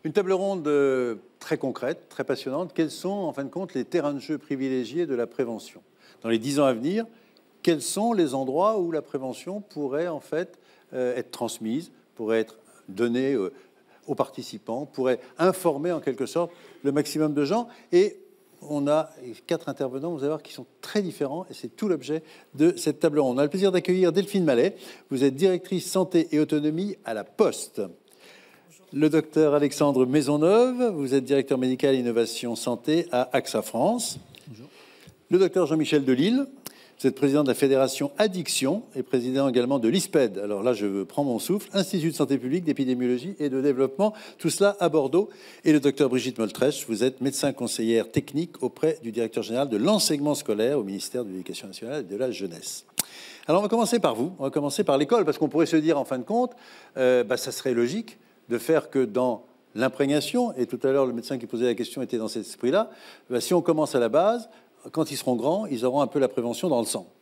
Une table ronde très concrète, très passionnante. Quels sont, en fin de compte, les terrains de jeu privilégiés de la prévention? Dans les 10 ans à venir, quels sont les endroits où la prévention pourrait, en fait, être transmise, pourrait être donnée aux participants, pourrait informer, en quelque sorte, le maximum de gens? Et on a 4 intervenants, vous allez voir, qui sont très différents, et c'est tout l'objet de cette table ronde. On a le plaisir d'accueillir Delphine Mallet. Vous êtes directrice santé et autonomie à la Poste. Le docteur Alexandre Maisonneuve, vous êtes directeur médical innovation santé à AXA France. Bonjour. Le docteur Jean-Michel Delisle, vous êtes président de la Fédération Addiction et président également de l'ISPED. Alors là, je prends mon souffle. Institut de santé publique, d'épidémiologie et de développement, tout cela à Bordeaux. Et le docteur Brigitte Moltrech, vous êtes médecin conseillère technique auprès du directeur général de l'enseignement scolaire au ministère de l'Éducation nationale et de la jeunesse. Alors on va commencer par vous, on va commencer par l'école, parce qu'on pourrait se dire en fin de compte, ça serait logique de faire que dans l'imprégnation, et tout à l'heure le médecin qui posait la question était dans cet esprit-là, si on commence à la base, quand ils seront grands, ils auront un peu la prévention dans le sang.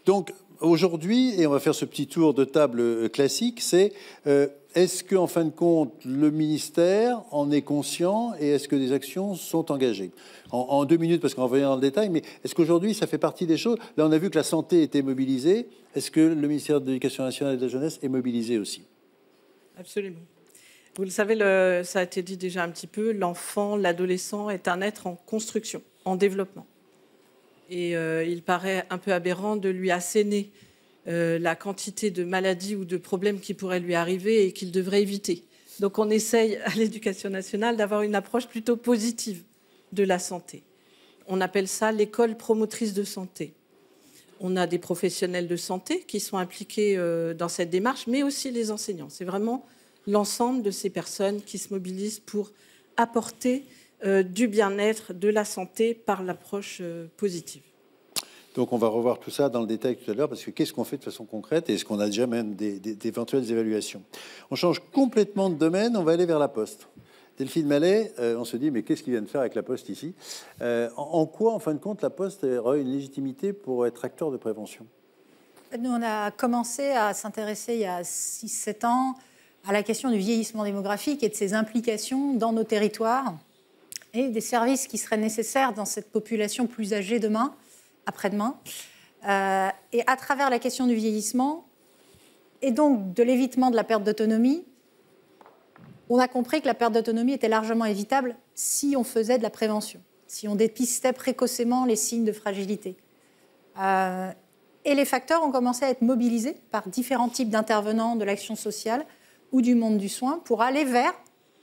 Donc aujourd'hui, et on va faire ce petit tour de table classique, c'est est-ce qu'en fin de compte, le ministère en est conscient et est-ce que des actions sont engagées? En 2 minutes, parce qu'on va revenir dans le détail, mais est-ce qu'aujourd'hui, ça fait partie des choses? Là, on a vu que la santé était mobilisée. Est-ce que le ministère de l'Éducation nationale et de la jeunesse est mobilisé aussi? Absolument. Vous le savez, ça a été dit déjà un petit peu, l'enfant, l'adolescent est un être en construction, en développement. Et il paraît un peu aberrant de lui asséner la quantité de maladies ou de problèmes qui pourraient lui arriver et qu'il devrait éviter. Donc on essaye à l'Éducation nationale d'avoir une approche plutôt positive de la santé. On appelle ça l'école promotrice de santé. On a des professionnels de santé qui sont impliqués dans cette démarche, mais aussi les enseignants. C'est vraiment l'ensemble de ces personnes qui se mobilisent pour apporter du bien-être, de la santé par l'approche positive. Donc on va revoir tout ça dans le détail tout à l'heure, parce que qu'est-ce qu'on fait de façon concrète et est-ce qu'on a déjà même d'éventuelles évaluations? On change complètement de domaine, on va aller vers la Poste. Delphine Mallet, on se dit, mais qu'est-ce qu'ils viennent faire avec la Poste ici? En quoi, en fin de compte, la Poste aurait une légitimité pour être acteur de prévention? Nous, on a commencé à s'intéresser il y a 6-7 ans à la question du vieillissement démographique et de ses implications dans nos territoires et des services qui seraient nécessaires dans cette population plus âgée demain, après-demain. Et à travers la question du vieillissement et donc de l'évitement de la perte d'autonomie, on a compris que la perte d'autonomie était largement évitable si on faisait de la prévention, si on dépistait précocement les signes de fragilité. Et les facteurs ont commencé à être mobilisés par différents types d'intervenants de l'action sociale ou du monde du soin pour aller vers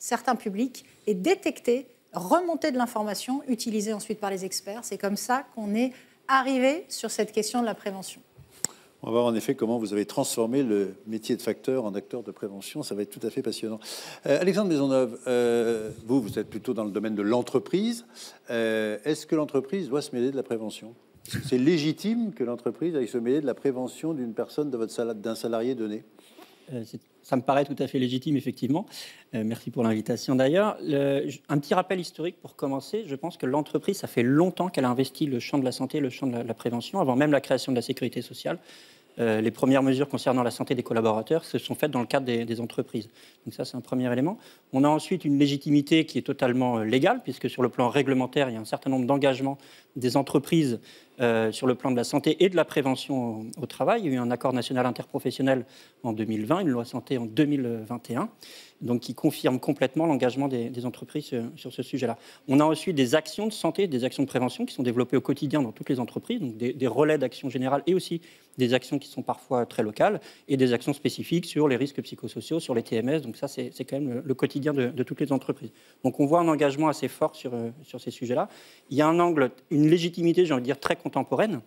certains publics et détecter, remonter de l'information utilisée ensuite par les experts. C'est comme ça qu'on est arrivé sur cette question de la prévention. On va voir en effet comment vous avez transformé le métier de facteur en acteur de prévention. Ça va être tout à fait passionnant. Alexandre Maisonneuve, vous êtes plutôt dans le domaine de l'entreprise. Est-ce que l'entreprise doit se mêler de la prévention? C'est légitime que l'entreprise aille se mêler de la prévention d'une personne, d'un salarié donné? Ça me paraît tout à fait légitime, effectivement. Merci pour l'invitation, d'ailleurs. Un petit rappel historique pour commencer. Je pense que l'entreprise, ça fait longtemps qu'elle a investi le champ de la santé, le champ de la prévention, avant même la création de la sécurité sociale. Les premières mesures concernant la santé des collaborateurs se sont faites dans le cadre des entreprises. Donc ça, c'est un premier élément. On a ensuite une légitimité qui est totalement légale, puisque sur le plan réglementaire, il y a un certain nombre d'engagements des entreprises sur le plan de la santé et de la prévention au travail. Il y a eu un accord national interprofessionnel en 2020, une loi santé en 2021, donc qui confirme complètement l'engagement des entreprises sur ce sujet-là. On a ensuite des actions de santé, des actions de prévention qui sont développées au quotidien dans toutes les entreprises, donc des relais d'action générale et aussi des actions qui sont parfois très locales et des actions spécifiques sur les risques psychosociaux, sur les TMS. Donc ça, c'est quand même le quotidien de toutes les entreprises. Donc on voit un engagement assez fort sur ces sujets-là. Il y a un angle, une légitimité, j'ai envie de dire, très contemporaine.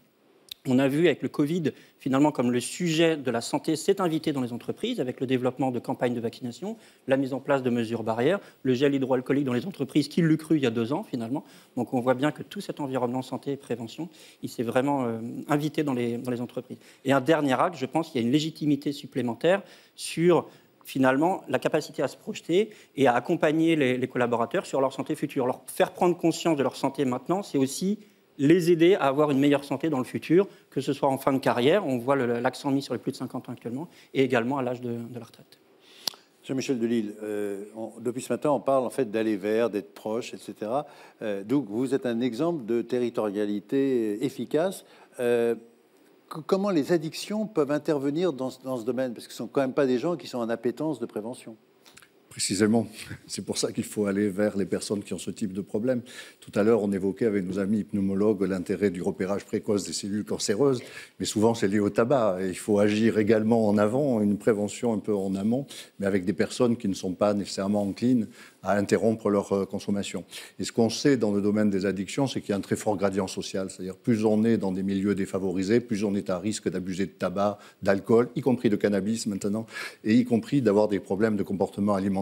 On a vu avec le Covid, finalement, comme le sujet de la santé s'est invité dans les entreprises, avec le développement de campagnes de vaccination, la mise en place de mesures barrières, le gel hydroalcoolique dans les entreprises, qui l'eût cru il y a 2 ans, finalement. Donc on voit bien que tout cet environnement santé et prévention, il s'est vraiment invité dans les entreprises. Et un dernier acte, je pense qu'il y a une légitimité supplémentaire sur finalement la capacité à se projeter et à accompagner les collaborateurs sur leur santé future. Leur faire prendre conscience de leur santé maintenant, c'est aussi les aider à avoir une meilleure santé dans le futur, que ce soit en fin de carrière, on voit l'accent mis sur les plus de 50 ans actuellement, et également à l'âge de la retraite. Jean-Michel Delisle, depuis ce matin, on parle en fait d'aller vers, d'être proche, etc. Donc, vous êtes un exemple de territorialité efficace. Comment les addictions peuvent intervenir dans ce domaine? Parce que ce ne sont quand même pas des gens qui sont en appétence de prévention. Précisément, c'est pour ça qu'il faut aller vers les personnes qui ont ce type de problème. Tout à l'heure, on évoquait avec nos amis pneumologues l'intérêt du repérage précoce des cellules cancéreuses, mais souvent c'est lié au tabac. Et il faut agir également en avant, une prévention un peu en amont, mais avec des personnes qui ne sont pas nécessairement enclines à interrompre leur consommation. Et ce qu'on sait dans le domaine des addictions, c'est qu'il y a un très fort gradient social. C'est-à-dire plus on est dans des milieux défavorisés, plus on est à risque d'abuser de tabac, d'alcool, y compris de cannabis maintenant, et y compris d'avoir des problèmes de comportement alimentaire.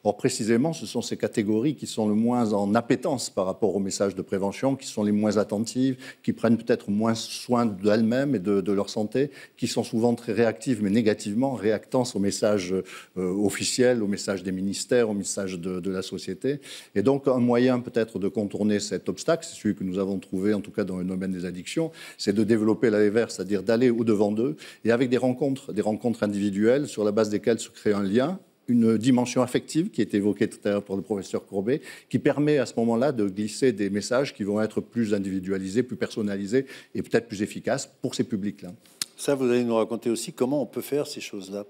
Or, précisément, ce sont ces catégories qui sont le moins en appétence par rapport aux messages de prévention, qui sont les moins attentives, qui prennent peut-être moins soin d'elles-mêmes et de leur santé, qui sont souvent très réactives, mais négativement, réactance aux messages officiels, aux messages des ministères, aux messages de la société. Et donc, un moyen peut-être de contourner cet obstacle, c'est celui que nous avons trouvé, en tout cas dans le domaine des addictions, c'est de développer l'aller vers, c'est-à-dire d'aller au-devant d'eux, et avec des rencontres individuelles, sur la base desquelles se crée un lien, une dimension affective qui est évoquée tout à l'heure par le professeur Courbet, qui permet à ce moment-là de glisser des messages qui vont être plus individualisés, plus personnalisés et peut-être plus efficaces pour ces publics-là. Ça, vous allez nous raconter aussi comment on peut faire ces choses-là.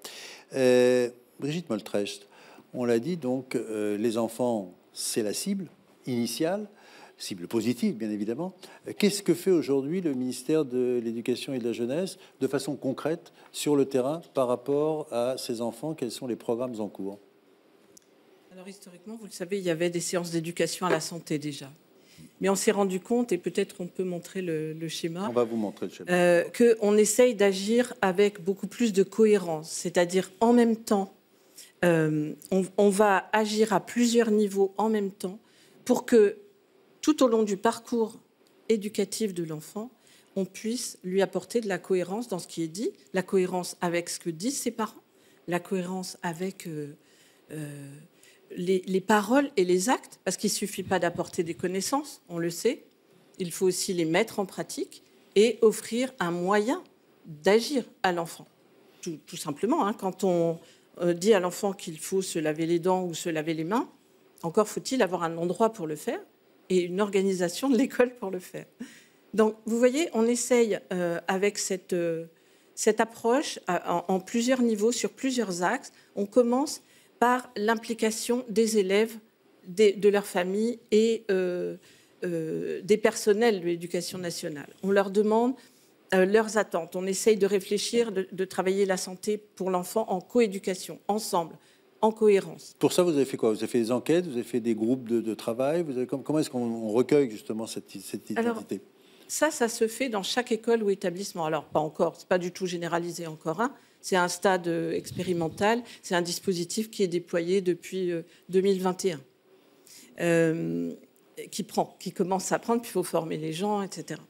Brigitte Moltrecht, on l'a dit, donc, les enfants, c'est la cible initiale, cible positive, bien évidemment. Qu'est-ce que fait aujourd'hui le ministère de l'Éducation et de la Jeunesse de façon concrète sur le terrain par rapport à ces enfants? Quels sont les programmes en cours? Alors, historiquement, vous le savez, il y avait des séances d'éducation à la santé déjà. Mais on s'est rendu compte, et peut-être on peut montrer le schéma. On va vous montrer le schéma. Qu'on essaye d'agir avec beaucoup plus de cohérence. C'est-à-dire, en même temps, on va agir à plusieurs niveaux en même temps pour que, tout au long du parcours éducatif de l'enfant, on puisse lui apporter de la cohérence dans ce qui est dit, la cohérence avec ce que disent ses parents, la cohérence avec les paroles et les actes, parce qu'il ne suffit pas d'apporter des connaissances, on le sait, il faut aussi les mettre en pratique et offrir un moyen d'agir à l'enfant. Tout simplement, hein, quand on dit à l'enfant qu'il faut se laver les dents ou se laver les mains, encore faut-il avoir un endroit pour le faire et une organisation de l'école pour le faire. Donc, vous voyez, on essaye avec cette approche en plusieurs niveaux, sur plusieurs axes. On commence par l'implication des élèves, de leur famille et des personnels de l'éducation nationale. On leur demande leurs attentes. On essaye de réfléchir, de travailler la santé pour l'enfant en coéducation, ensemble, en cohérence. Pour ça, vous avez fait quoi? Vous avez fait des enquêtes, vous avez fait des groupes de travail. Comment est-ce qu'on recueille justement cette identité? Alors, ça se fait dans chaque école ou établissement. Alors, pas encore, c'est pas du tout généralisé encore. Hein. C'est un stade expérimental. C'est un dispositif qui est déployé depuis 2021, qui commence à prendre, puis il faut former les gens, etc.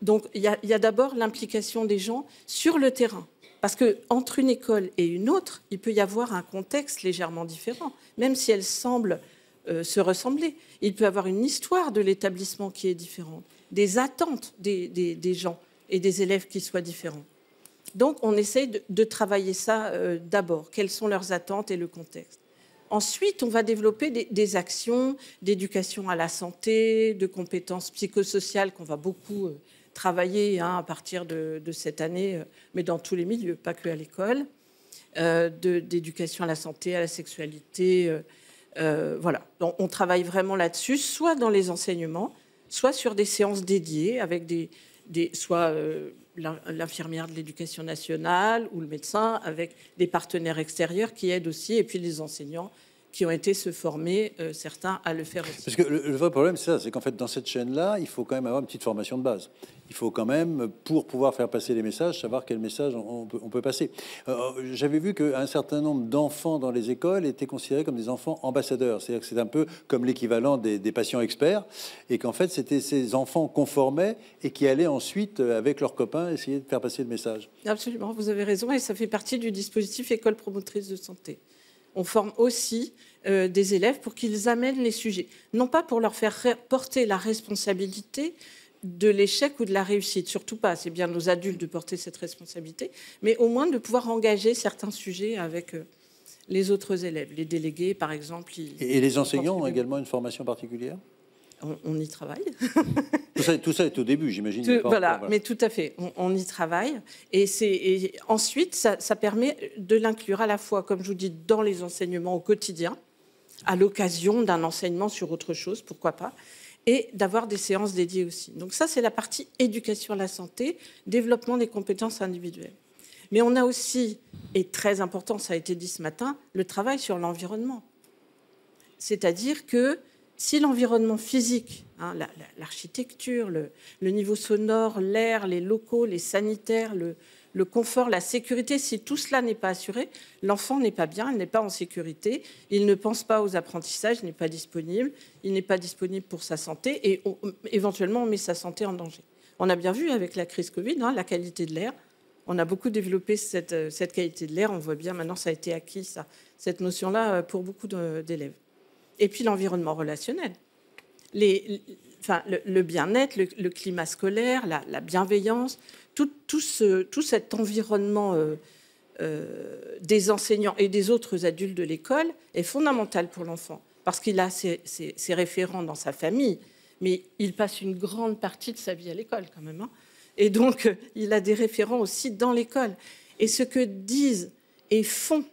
Donc, il y a d'abord l'implication des gens sur le terrain. Parce qu'entre une école et une autre, il peut y avoir un contexte légèrement différent, même si elles semblent se ressembler. Il peut y avoir une histoire de l'établissement qui est différente, des attentes des gens et des élèves qui soient différents. Donc, on essaye de travailler ça d'abord. Quelles sont leurs attentes et le contexte? Ensuite, on va développer des actions d'éducation à la santé, de compétences psychosociales qu'on va beaucoup travailler à partir de cette année, mais dans tous les milieux, pas que à l'école, d'éducation à la santé, à la sexualité. Voilà. Donc, on travaille vraiment là-dessus, soit dans les enseignements, soit sur des séances dédiées avec soit l'infirmière de l'éducation nationale ou le médecin, avec des partenaires extérieurs qui aident aussi, et puis les enseignants qui ont été se former, certains, à le faire aussi. Parce que le vrai problème, c'est ça, c'est qu'en fait, dans cette chaîne-là, il faut quand même avoir une petite formation de base. Il faut quand même, pour pouvoir faire passer les messages, savoir quel message on peut passer. J'avais vu qu'un certain nombre d'enfants dans les écoles étaient considérés comme des enfants ambassadeurs. C'est-à-dire que c'est un peu comme l'équivalent des patients experts, et qu'en fait, c'était ces enfants conformés et qui allaient ensuite, avec leurs copains, essayer de faire passer le message. Absolument, vous avez raison, et ça fait partie du dispositif École promotrice de santé. On forme aussi des élèves pour qu'ils amènent les sujets. Non pas pour leur faire porter la responsabilité de l'échec ou de la réussite, surtout pas. C'est bien aux adultes de porter cette responsabilité, mais au moins de pouvoir engager certains sujets avec les autres élèves. Les délégués, par exemple. Et les enseignants ont également une formation particulière? On y travaille. Tout ça est au début, j'imagine. Voilà, mais tout à fait, on y travaille. Et ensuite, ça permet de l'inclure à la fois, comme je vous dis, dans les enseignements au quotidien, à l'occasion d'un enseignement sur autre chose, pourquoi pas, et d'avoir des séances dédiées aussi. Donc ça, c'est la partie éducation à la santé, développement des compétences individuelles. Mais on a aussi, et très important, ça a été dit ce matin, le travail sur l'environnement. C'est-à-dire que si l'environnement physique, l'architecture, le niveau sonore, l'air, les locaux, les sanitaires, le confort, la sécurité, si tout cela n'est pas assuré, l'enfant n'est pas bien, il n'est pas en sécurité, il ne pense pas aux apprentissages, il n'est pas disponible, il n'est pas disponible pour sa santé et éventuellement on met sa santé en danger. On a bien vu avec la crise Covid, la qualité de l'air. On a beaucoup développé cette qualité de l'air. On voit bien maintenant, ça a été acquis, cette notion-là, pour beaucoup d'élèves. Et puis l'environnement relationnel. Le bien-être, le climat scolaire, la bienveillance, tout cet environnement des enseignants et des autres adultes de l'école est fondamental pour l'enfant. Parce qu'il a ses référents dans sa famille, mais il passe une grande partie de sa vie à l'école quand même. Et donc, il a des référents aussi dans l'école. Et ce que disent et font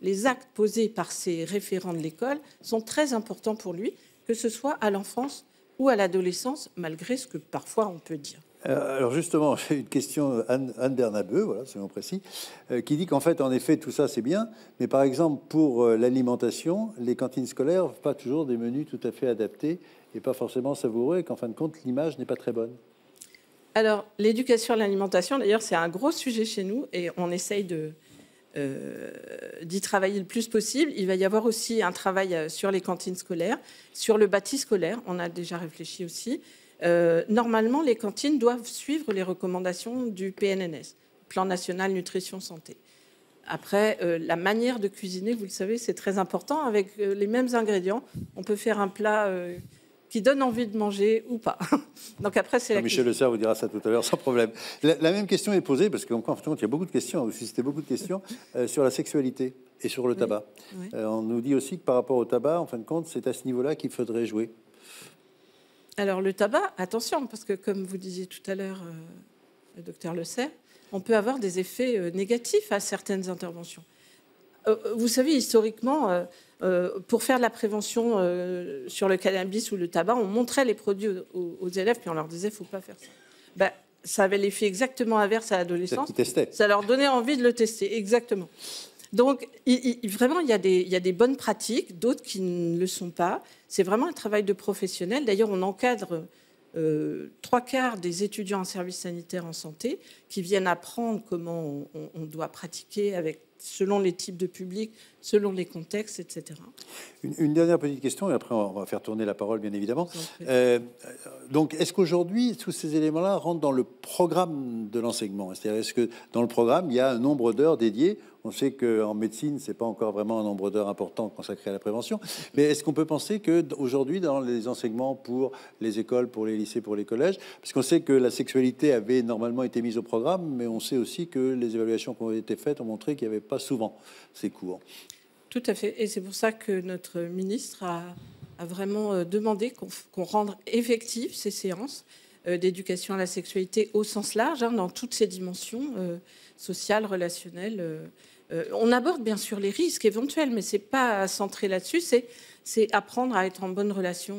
les actes posés par ces référents de l'école sont très importants pour lui, que ce soit à l'enfance ou à l'adolescence, malgré ce que parfois on peut dire. Alors justement, j'ai une question, Anne Bernabeu, voilà, c'est mon précis, qui dit qu'en fait, en effet, tout ça c'est bien, mais par exemple pour l'alimentation, les cantines scolaires n'ont pas toujours des menus tout à fait adaptés et pas forcément savoureux, et qu'en fin de compte, l'image n'est pas très bonne. Alors, l'éducation à l'alimentation, d'ailleurs, c'est un gros sujet chez nous et on essaye d'y travailler le plus possible. Il va y avoir aussi un travail sur les cantines scolaires, sur le bâti scolaire, on a déjà réfléchi aussi. Normalement, les cantines doivent suivre les recommandations du PNNS, Plan National Nutrition Santé. Après, la manière de cuisiner, vous le savez, c'est très important. Avec les mêmes ingrédients, on peut faire un plat qui donne envie de manger ou pas. Donc après, c'est Michel Lessard vous dira ça tout à l'heure, sans problème. La même question est posée, parce qu'en fin de compte, il y a beaucoup de questions, vous suscitez beaucoup de questions, sur la sexualité et sur le tabac. Oui. On nous dit aussi que par rapport au tabac, en fin de compte, c'est à ce niveau-là qu'il faudrait jouer. Alors le tabac, attention, parce que comme vous disiez tout à l'heure, le docteur Le Serre, on peut avoir des effets négatifs à certaines interventions. Vous savez, historiquement, pour faire de la prévention sur le cannabis ou le tabac, on montrait les produits aux élèves, puis on leur disait « il ne faut pas faire ça ». Ça avait l'effet exactement inverse à l'adolescence. Ça leur donnait envie de le tester, exactement. Donc, vraiment, il y a des bonnes pratiques, d'autres qui ne le sont pas. C'est vraiment un travail de professionnel. D'ailleurs, on encadre 3/4 des étudiants en service sanitaire en santé qui viennent apprendre comment on doit pratiquer selon les types de publics, selon les contextes, etc. Une dernière petite question, et après on va faire tourner la parole, bien évidemment. Donc, est-ce qu'aujourd'hui, tous ces éléments-là rentrent dans le programme de l'enseignement? C'est-à-dire, est-ce que dans le programme, il y a un nombre d'heures dédiées? On sait qu'en médecine, ce n'est pas encore vraiment un nombre d'heures important consacré à la prévention. Mais est-ce qu'on peut penser qu'aujourd'hui, dans les enseignements pour les écoles, pour les lycées, pour les collèges, parce qu'on sait que la sexualité avait normalement été mise au programme, mais on sait aussi que les évaluations qui ont été faites ont montré qu'il n'y avait pas souvent ces cours. Tout à fait. Et c'est pour ça que notre ministre a vraiment demandé qu'on rende effectives ces séances d'éducation à la sexualité au sens large, dans toutes ses dimensions sociales, relationnelles. On aborde bien sûr les risques éventuels, mais ce n'est pas centré là-dessus. C'est apprendre à être en bonne relation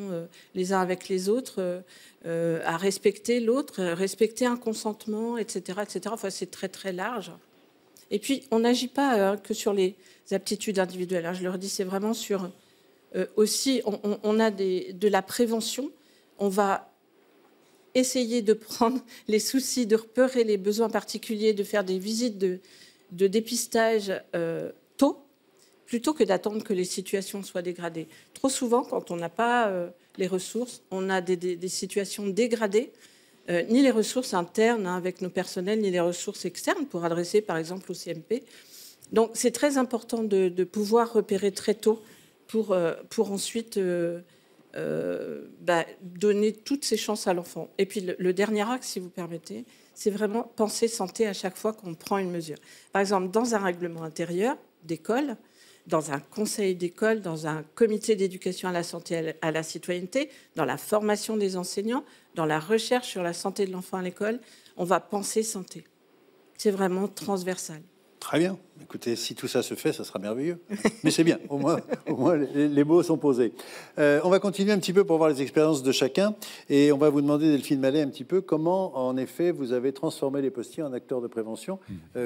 les uns avec les autres, à respecter l'autre, respecter un consentement, etc. etc. Enfin, c'est très, très large. Et puis, on n'agit pas que sur les aptitudes individuelles. Je leur dis, c'est vraiment sur... aussi, on a de la prévention. On va essayer de prendre les soucis, de repérer les besoins particuliers, de faire des visites de dépistage tôt, plutôt que d'attendre que les situations soient dégradées. Trop souvent, quand on n'a pas les ressources, on a des situations dégradées, ni les ressources internes avec nos personnels, ni les ressources externes pour adresser, par exemple, au CMP. Donc, c'est très important de pouvoir repérer très tôt pour ensuite donner toutes ses chances à l'enfant. Et puis, le dernier axe, si vous permettez, c'est vraiment penser santé à chaque fois qu'on prend une mesure. Par exemple, dans un règlement intérieur d'école, dans un conseil d'école, dans un comité d'éducation à la santé, à la citoyenneté, dans la formation des enseignants, dans la recherche sur la santé de l'enfant à l'école. On va penser santé. C'est vraiment transversal. Très bien. Écoutez, si tout ça se fait, ça sera merveilleux. Mais c'est bien, au moins les mots sont posés. On va continuer un petit peu pour voir les expériences de chacun. Et on va vous demander, Delphine Mallet, un petit peu comment, en effet, vous avez transformé les postiers en acteurs de prévention.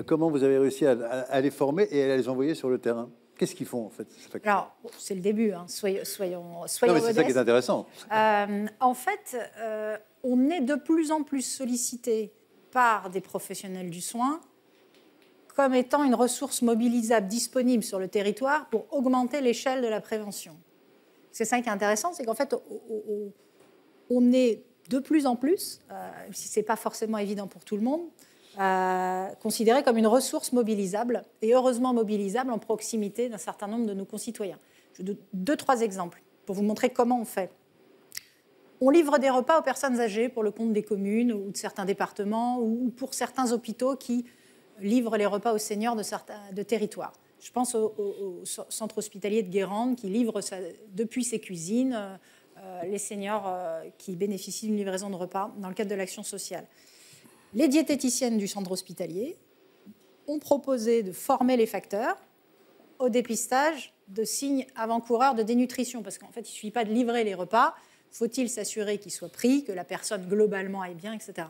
Comment vous avez réussi à les former et à les envoyer sur le terrain? Qu'est-ce qu'ils font, en fait? Alors, c'est le début, hein. Soyons non, mais c'est ça qui est intéressant. En fait, on est de plus en plus sollicité par des professionnels du soin comme étant une ressource mobilisable disponible sur le territoire pour augmenter l'échelle de la prévention. C'est ça qui est intéressant, c'est qu'en fait, on est de plus en plus, si ce n'est pas forcément évident pour tout le monde, considéré comme une ressource mobilisable, et heureusement mobilisable en proximité d'un certain nombre de nos concitoyens. Je donne 2-3 exemples pour vous montrer comment on fait. On livre des repas aux personnes âgées pour le compte des communes ou de certains départements ou pour certains hôpitaux qui livrent les repas aux seniors de territoires. Je pense au centre hospitalier de Guérande qui livre depuis ses cuisines les seniors qui bénéficient d'une livraison de repas dans le cadre de l'action sociale. Les diététiciennes du centre hospitalier ont proposé de former les facteurs au dépistage de signes avant-coureurs de dénutrition, parce qu'en fait, il ne suffit pas de livrer les repas, faut-il s'assurer qu'ils soient pris, que la personne globalement aille bien, etc.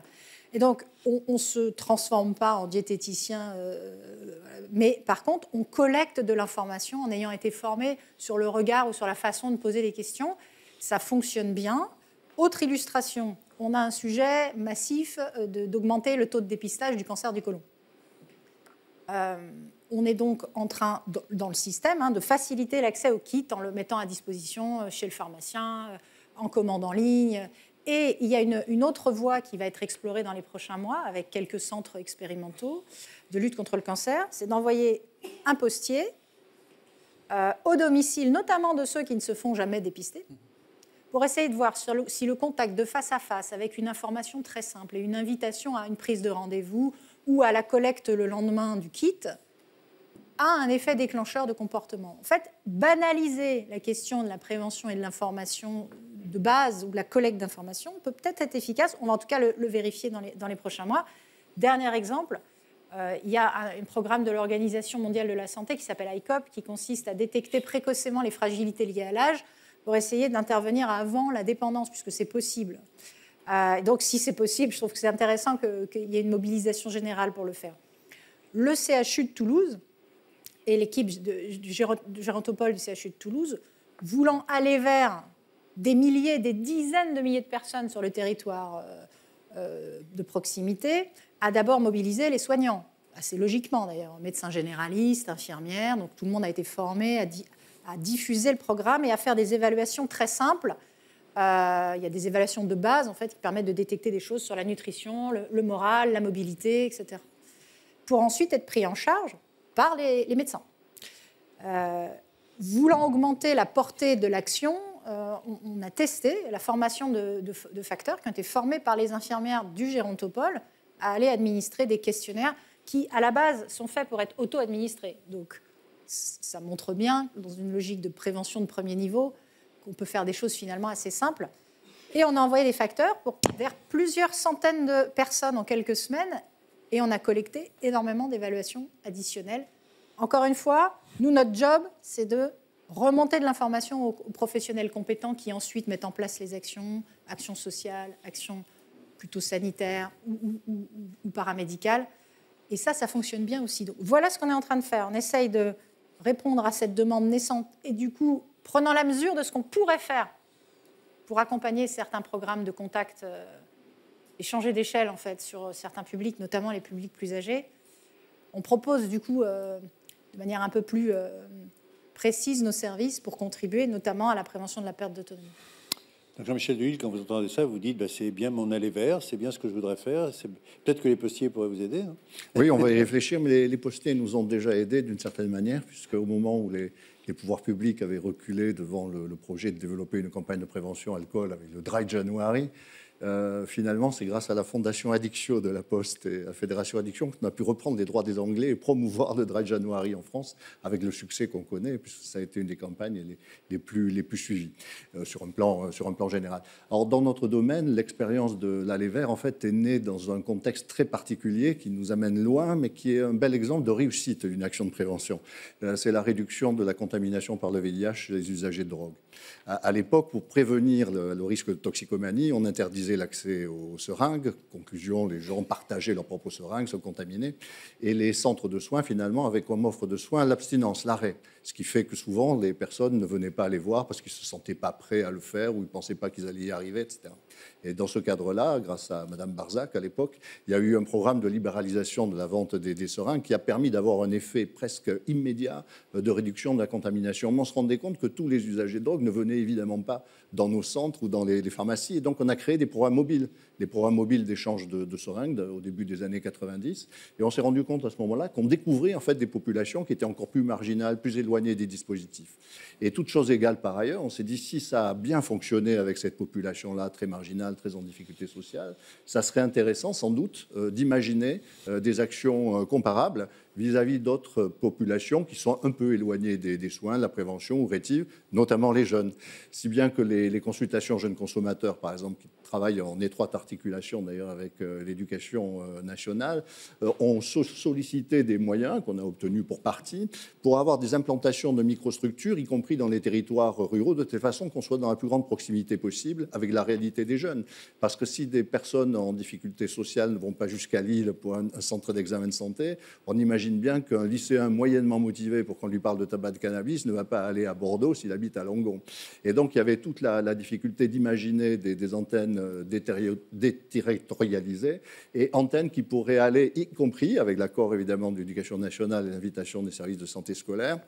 Et donc, on ne se transforme pas en diététicien, mais par contre, on collecte de l'information en ayant été formé sur le regard ou sur la façon de poser les questions. Ça fonctionne bien. Autre illustration, on a un sujet massif d'augmenter le taux de dépistage du cancer du côlon. On est donc en train, dans le système, de faciliter l'accès au kit en le mettant à disposition chez le pharmacien, en commande en ligne. Et il y a une autre voie qui va être explorée dans les prochains mois avec quelques centres expérimentaux de lutte contre le cancer, c'est d'envoyer un postier au domicile, notamment de ceux qui ne se font jamais dépister, pour essayer de voir si le contact de face à face avec une information très simple et une invitation à une prise de rendez-vous ou à la collecte le lendemain du kit a un effet déclencheur de comportement. En fait, banaliser la question de la prévention et de l'information de base ou de la collecte d'informations peut peut-être être efficace. On va en tout cas le vérifier dans les prochains mois. Dernier exemple, il y a un programme de l'Organisation mondiale de la santé qui s'appelle ICOP, qui consiste à détecter précocement les fragilités liées à l'âge pour essayer d'intervenir avant la dépendance, puisque c'est possible. Donc, si c'est possible, je trouve que c'est intéressant qu'il y ait une mobilisation générale pour le faire. Le CHU de Toulouse et l'équipe du gérontopole du CHU de Toulouse, voulant aller vers des milliers, des dizaines de milliers de personnes sur le territoire de proximité, a d'abord mobilisé les soignants, assez logiquement d'ailleurs, médecins généralistes, infirmières, donc tout le monde a été formé à diffuser le programme et à faire des évaluations très simples. Il y a des évaluations de base en fait, qui permettent de détecter des choses sur la nutrition, le moral, la mobilité, etc. Pour ensuite être pris en charge par les médecins. Voulant augmenter la portée de l'action, on a testé la formation de facteurs qui ont été formés par les infirmières du gérontopole à aller administrer des questionnaires qui, à la base, sont faits pour être auto-administrés. Donc, ça montre bien, dans une logique de prévention de premier niveau, qu'on peut faire des choses finalement assez simples. Et on a envoyé des facteurs vers plusieurs centaines de personnes en quelques semaines et on a collecté énormément d'évaluations additionnelles. Encore une fois, nous, notre job, c'est de remonter de l'information aux professionnels compétents qui ensuite mettent en place les actions sociales, actions plutôt sanitaires ou paramédicales. Et ça fonctionne bien aussi. Donc, voilà ce qu'on est en train de faire. On essaye de répondre à cette demande naissante et du coup, prenant la mesure de ce qu'on pourrait faire pour accompagner certains programmes de contact et changer d'échelle en fait sur certains publics, notamment les publics plus âgés. On propose du coup de manière un peu plus précise nos services pour contribuer notamment à la prévention de la perte d'autonomie. Donc Jean-Michel Delisle, quand vous entendez ça, vous dites c'est bien mon aller vers, c'est bien ce que je voudrais faire. Peut-être que les postiers pourraient vous aider. Hein. Oui, on va y réfléchir, mais les postiers nous ont déjà aidés d'une certaine manière, puisqu'au moment où les pouvoirs publics avaient reculé devant le projet de développer une campagne de prévention alcool avec le Dry January, Finalement, c'est grâce à la Fondation Addictio de la Poste et à la Fédération Addiction qu'on a pu reprendre les droits des Anglais et promouvoir le Dry January en France, avec le succès qu'on connaît, puisque ça a été une des campagnes les plus suivies sur un plan général. Alors, dans notre domaine, l'expérience de l'Aller Vert, en fait, est née dans un contexte très particulier qui nous amène loin, mais qui est un bel exemple de réussite d'une action de prévention. C'est la réduction de la contamination par le VIH chez les usagers de drogue. À l'époque, pour prévenir le risque de toxicomanie, on interdisait l'accès aux seringues. Conclusion, les gens partageaient leurs propres seringues, se contaminaient. Et les centres de soins, finalement, avaient comme offre de soins l'abstinence, l'arrêt. Ce qui fait que souvent, les personnes ne venaient pas les voir parce qu'ils ne se sentaient pas prêts à le faire ou ils ne pensaient pas qu'ils allaient y arriver, etc. Et dans ce cadre-là, grâce à Mme Barzac, à l'époque, il y a eu un programme de libéralisation de la vente des seringues qui a permis d'avoir un effet presque immédiat de réduction de la contamination. Mais on se rendait compte que tous les usagers de drogue ne venaient évidemment pas dans nos centres ou dans les pharmacies. Et donc, on a créé des programmes mobiles d'échange de seringues au début des années 90. Et on s'est rendu compte à ce moment-là qu'on découvrait en fait des populations qui étaient encore plus marginales, plus éloignées des dispositifs. Et toute chose égale par ailleurs, on s'est dit si ça a bien fonctionné avec cette population-là, très marginale, très en difficulté sociale, ça serait intéressant sans doute d'imaginer des actions comparables vis-à-vis d'autres populations qui sont un peu éloignées des soins, de la prévention ou rétive, notamment les jeunes. Si bien que les consultations jeunes consommateurs, par exemple, qui travaillent en étroite articulation d'ailleurs avec l'éducation nationale, ont sollicité des moyens qu'on a obtenus pour partie pour avoir des implantations de microstructures, y compris dans les territoires ruraux, de telle façon qu'on soit dans la plus grande proximité possible avec la réalité des jeunes. Parce que si des personnes en difficulté sociale ne vont pas jusqu'à Lille pour un centre d'examen de santé, on imagine bien qu'un lycéen moyennement motivé pour qu'on lui parle de tabac de cannabis ne va pas aller à Bordeaux s'il habite à Langon. Et donc, il y avait toute la difficulté d'imaginer des antennes déterritorialisées et antennes qui pourraient aller, y compris, avec l'accord évidemment de l'Éducation nationale et l'invitation des services de santé scolaire,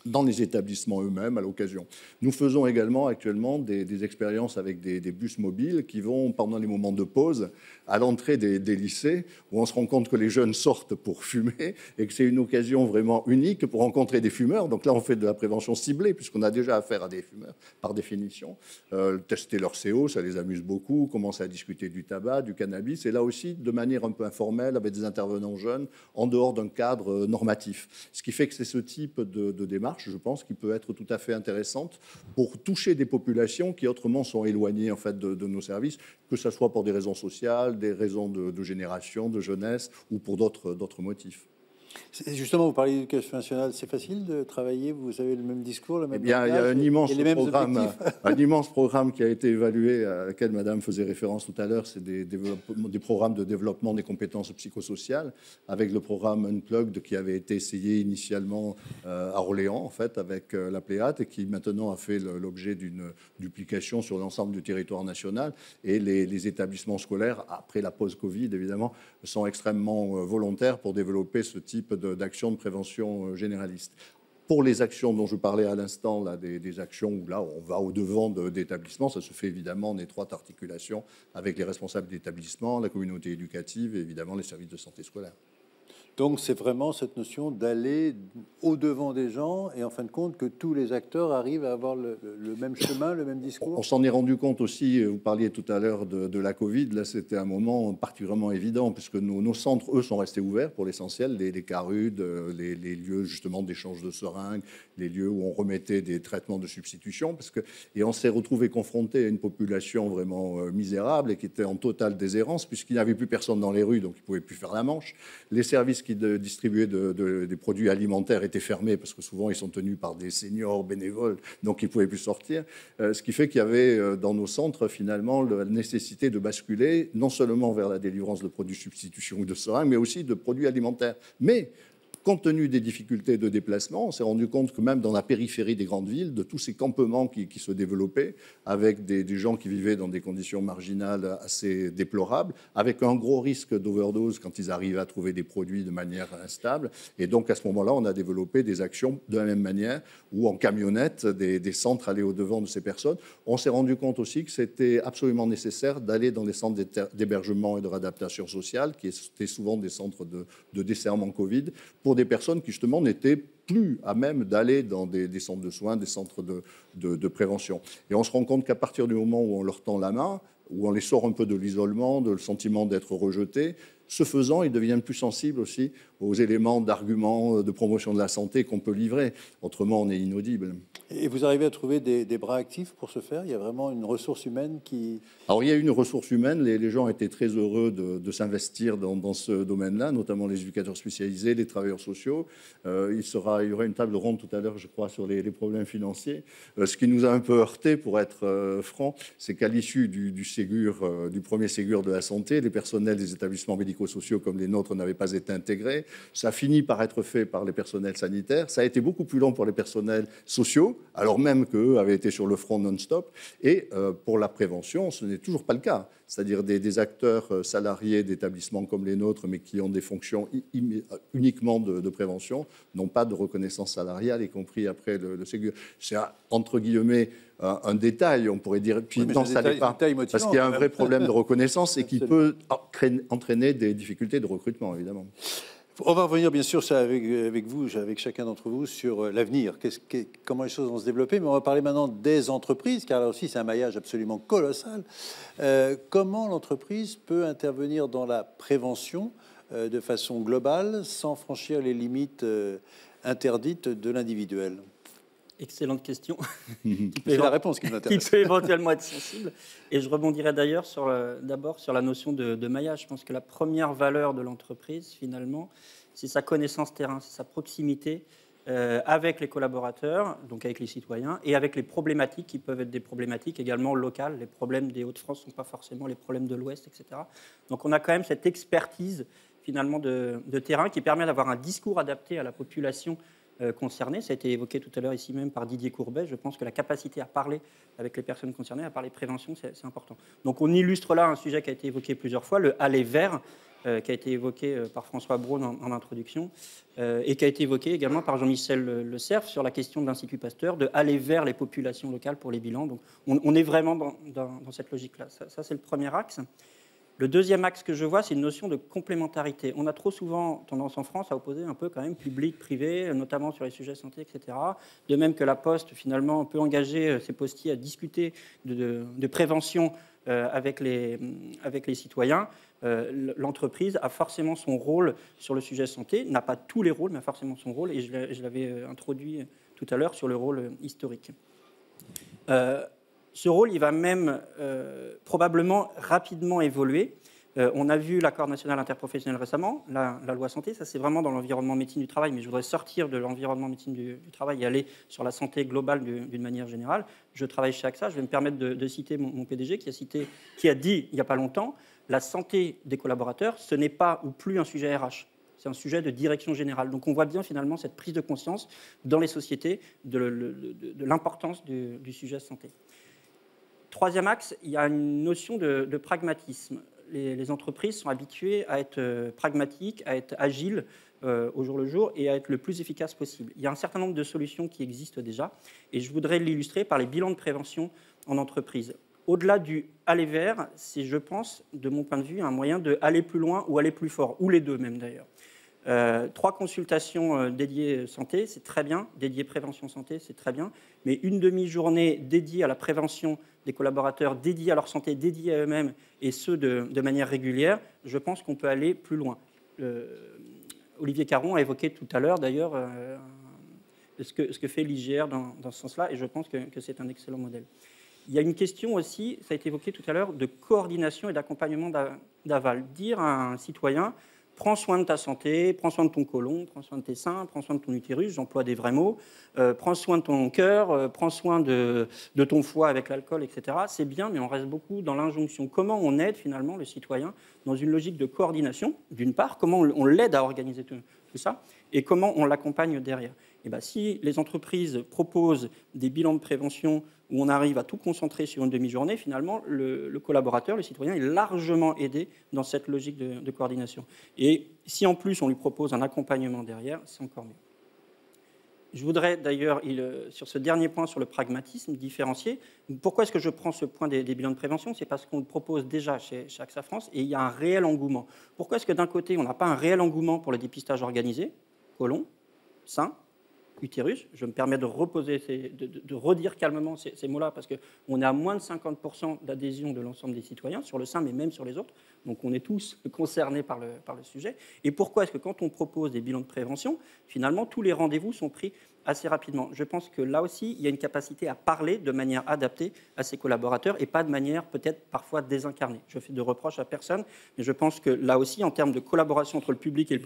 dans les établissements eux-mêmes à l'occasion. Nous faisons également actuellement des expériences avec des bus mobiles qui vont, pendant les moments de pause, à l'entrée des lycées, où on se rend compte que les jeunes sortent pour fumer et que c'est une occasion vraiment unique pour rencontrer des fumeurs. Donc là, on fait de la prévention ciblée, puisqu'on a déjà affaire à des fumeurs, par définition. Tester leur CO, ça les amuse beaucoup, commencer à discuter du tabac, du cannabis, et là aussi, de manière un peu informelle, avec des intervenants jeunes, en dehors d'un cadre normatif. Ce qui fait que c'est ce type de démarche, je pense, qui peut être tout à fait intéressante pour toucher des populations qui autrement sont éloignées en fait, de nos services, que ce soit pour des raisons sociales, des raisons de génération, de jeunesse ou pour d'autres motifs. Justement, vous parlez d'éducation nationale, c'est facile de travailler, vous avez le même discours, le même il y a un immense programme qui a été évalué, à laquelle Madame faisait référence tout à l'heure, c'est des programmes de développement des compétences psychosociales, avec le programme Unplugged qui avait été essayé initialement à Orléans, en fait, avec la Pléiade, et qui maintenant a fait l'objet d'une duplication sur l'ensemble du territoire national. Et les établissements scolaires, après la pause Covid, évidemment, sont extrêmement volontaires pour développer ce type d'actions de prévention généraliste. Pour les actions dont je parlais à l'instant, des actions où là on va au-devant d'établissements, ça se fait évidemment en étroite articulation avec les responsables d'établissements, la communauté éducative et évidemment les services de santé scolaire. Donc c'est vraiment cette notion d'aller au-devant des gens et en fin de compte que tous les acteurs arrivent à avoir le même chemin, le même discours. On s'en est rendu compte aussi, vous parliez tout à l'heure de la Covid, là c'était un moment particulièrement évident puisque nos centres, eux, sont restés ouverts pour l'essentiel, les CARUD, les lieux justement d'échange de seringues, les lieux où on remettait des traitements de substitution, et on s'est retrouvé confronté à une population vraiment misérable et qui était en totale déshérence puisqu'il n'y avait plus personne dans les rues, donc ils ne pouvaient plus faire la manche. Les services qui distribuaient des produits alimentaires étaient fermés parce que souvent ils sont tenus par des seniors bénévoles, donc ils ne pouvaient plus sortir. Ce qui fait qu'il y avait dans nos centres finalement la nécessité de basculer non seulement vers la délivrance de produits de substitution ou de seringues, mais aussi de produits alimentaires. Mais compte tenu des difficultés de déplacement, on s'est rendu compte que même dans la périphérie des grandes villes, de tous ces campements qui se développaient, avec des gens qui vivaient dans des conditions marginales assez déplorables, avec un gros risque d'overdose quand ils arrivent à trouver des produits de manière instable. Et donc à ce moment-là, on a développé des actions de la même manière, où en camionnette, des centres allaient au-devant de ces personnes. On s'est rendu compte aussi que c'était absolument nécessaire d'aller dans les centres d'hébergement et de réadaptation sociale, qui étaient souvent des centres de desserrement Covid, pour des personnes qui, justement, n'étaient plus à même d'aller dans des centres de soins, des centres de prévention. Et on se rend compte qu'à partir du moment où on leur tend la main, où on les sort un peu de l'isolement, de le sentiment d'être rejeté. Ce faisant, ils deviennent plus sensibles aussi aux éléments d'arguments de promotion de la santé qu'on peut livrer. Autrement, on est inaudible. Et vous arrivez à trouver des bras actifs pour ce faire? Il y a vraiment une ressource humaine qui... Alors, il y a une ressource humaine. Les gens étaient très heureux de s'investir dans ce domaine-là, notamment les éducateurs spécialisés, les travailleurs sociaux. Il y aura une table ronde tout à l'heure, je crois, sur les problèmes financiers. Ce qui nous a un peu heurté, pour être franc, c'est qu'à l'issue du Ségur, du premier Ségur de la santé, les personnels des établissements médico-sociaux comme les nôtres n'avaient pas été intégrés. Ça a fini par être fait par les personnels sanitaires. Ça a été beaucoup plus long pour les personnels sociaux, alors même qu'eux avaient été sur le front non-stop. Et pour la prévention, ce n'est toujours pas le cas. C'est-à-dire des acteurs salariés d'établissements comme les nôtres, mais qui ont des fonctions uniquement de prévention, n'ont pas de reconnaissance salariale, y compris après le Ségur. C'est, entre guillemets, un détail, on pourrait dire. Puis, non, ça l'est pas, parce qu'il y a un vrai problème de reconnaissance et qui peut entraîner des difficultés de recrutement, évidemment. On va revenir bien sûr avec vous, avec chacun d'entre vous, sur l'avenir, comment les choses vont se développer, mais on va parler maintenant des entreprises, car là aussi c'est un maillage absolument colossal. Comment l'entreprise peut intervenir dans la prévention de façon globale, sans franchir les limites interdites de l'individuel? Excellente question. C'est la réponse qui m'intéresse. Qui peut éventuellement être sensible. Et je rebondirai d'ailleurs d'abord sur la notion de maillage. Je pense que la première valeur de l'entreprise, finalement, c'est sa connaissance terrain, c'est sa proximité avec les collaborateurs, donc avec les citoyens, et avec les problématiques qui peuvent être des problématiques également locales. Les problèmes des Hauts-de-France ne sont pas forcément les problèmes de l'Ouest, etc. Donc on a quand même cette expertise, finalement, de terrain qui permet d'avoir un discours adapté à la population concernés. Ça a été évoqué tout à l'heure ici même par Didier Courbet. Je pense que la capacité à parler avec les personnes concernées, à parler prévention, c'est important. Donc on illustre là un sujet qui a été évoqué plusieurs fois, le aller vers, qui a été évoqué par François Braun en introduction, et qui a été évoqué également par Jean-Michel Le Cerf sur la question de l'Institut Pasteur, de aller vers les populations locales pour les bilans. Donc on est vraiment dans cette logique-là. Ça c'est le premier axe. Le deuxième axe que je vois, c'est une notion de complémentarité. On a trop souvent tendance en France à opposer un peu quand même public, privé, notamment sur les sujets santé, etc. De même que la Poste, finalement, peut engager ses postiers à discuter de prévention avec les citoyens. L'entreprise a forcément son rôle sur le sujet santé, n'a pas tous les rôles, mais a forcément son rôle, et je l'avais introduit tout à l'heure sur le rôle historique. Ce rôle, il va même probablement rapidement évoluer. On a vu l'accord national interprofessionnel récemment, la loi santé, ça c'est vraiment dans l'environnement médecine du travail, mais je voudrais sortir de l'environnement médecine du travail et aller sur la santé globale d'une manière générale. Je travaille chez AXA, je vais me permettre de citer mon PDG qui a dit il n'y a pas longtemps, la santé des collaborateurs, ce n'est pas ou plus un sujet RH. C'est un sujet de direction générale. Donc on voit bien finalement cette prise de conscience dans les sociétés de l'importance du sujet santé. Troisième axe, il y a une notion de pragmatisme. Les entreprises sont habituées à être pragmatiques, à être agiles au jour le jour et à être le plus efficace possible. Il y a un certain nombre de solutions qui existent déjà et je voudrais l'illustrer par les bilans de prévention en entreprise. Au-delà du aller vers, c'est, je pense, de mon point de vue, un moyen de aller plus loin ou aller plus fort, ou les deux même d'ailleurs. 3 consultations dédiées santé, c'est très bien. Dédiées prévention santé, c'est très bien. Mais une demi-journée dédiée à la prévention des collaborateurs, dédiée à leur santé, dédiée à eux-mêmes, et ce de manière régulière, je pense qu'on peut aller plus loin. Olivier Caron a évoqué tout à l'heure, d'ailleurs, ce que fait l'IGR dans ce sens-là, et je pense que c'est un excellent modèle. Il y a une question aussi, ça a été évoqué tout à l'heure, de coordination et d'accompagnement d'aval. Dire à un citoyen, prends soin de ta santé, prends soin de ton côlon, prends soin de tes seins, prends soin de ton utérus, j'emploie des vrais mots, prends soin de ton cœur, prends soin de ton foie avec l'alcool, etc. C'est bien, mais on reste beaucoup dans l'injonction. Comment on aide finalement le citoyen dans une logique de coordination, d'une part, comment on l'aide à organiser tout ça, et comment on l'accompagne derrière. Et bien, si les entreprises proposent des bilans de prévention où on arrive à tout concentrer sur une demi-journée, finalement, le collaborateur, le citoyen, est largement aidé dans cette logique de coordination. Et si en plus on lui propose un accompagnement derrière, c'est encore mieux. Je voudrais d'ailleurs, sur ce dernier point, sur le pragmatisme, différencier. Pourquoi est-ce que je prends ce point des bilans de prévention? C'est parce qu'on le propose déjà chez AXA France et il y a un réel engouement. Pourquoi est-ce que d'un côté, on n'a pas un réel engouement pour le dépistage organisé, côlon, sein, utérus. Je me permets de redire calmement ces mots-là, parce qu'on est à moins de 50% d'adhésion de l'ensemble des citoyens sur le sein, mais même sur les autres. Donc on est tous concernés par le sujet. Et pourquoi est-ce que quand on propose des bilans de prévention, finalement, tous les rendez-vous sont pris assez rapidement? Je pense que là aussi, il y a une capacité à parler de manière adaptée à ses collaborateurs et pas de manière peut-être parfois désincarnée. Je fais de reproches à personne, mais je pense que là aussi, en termes de collaboration entre le public et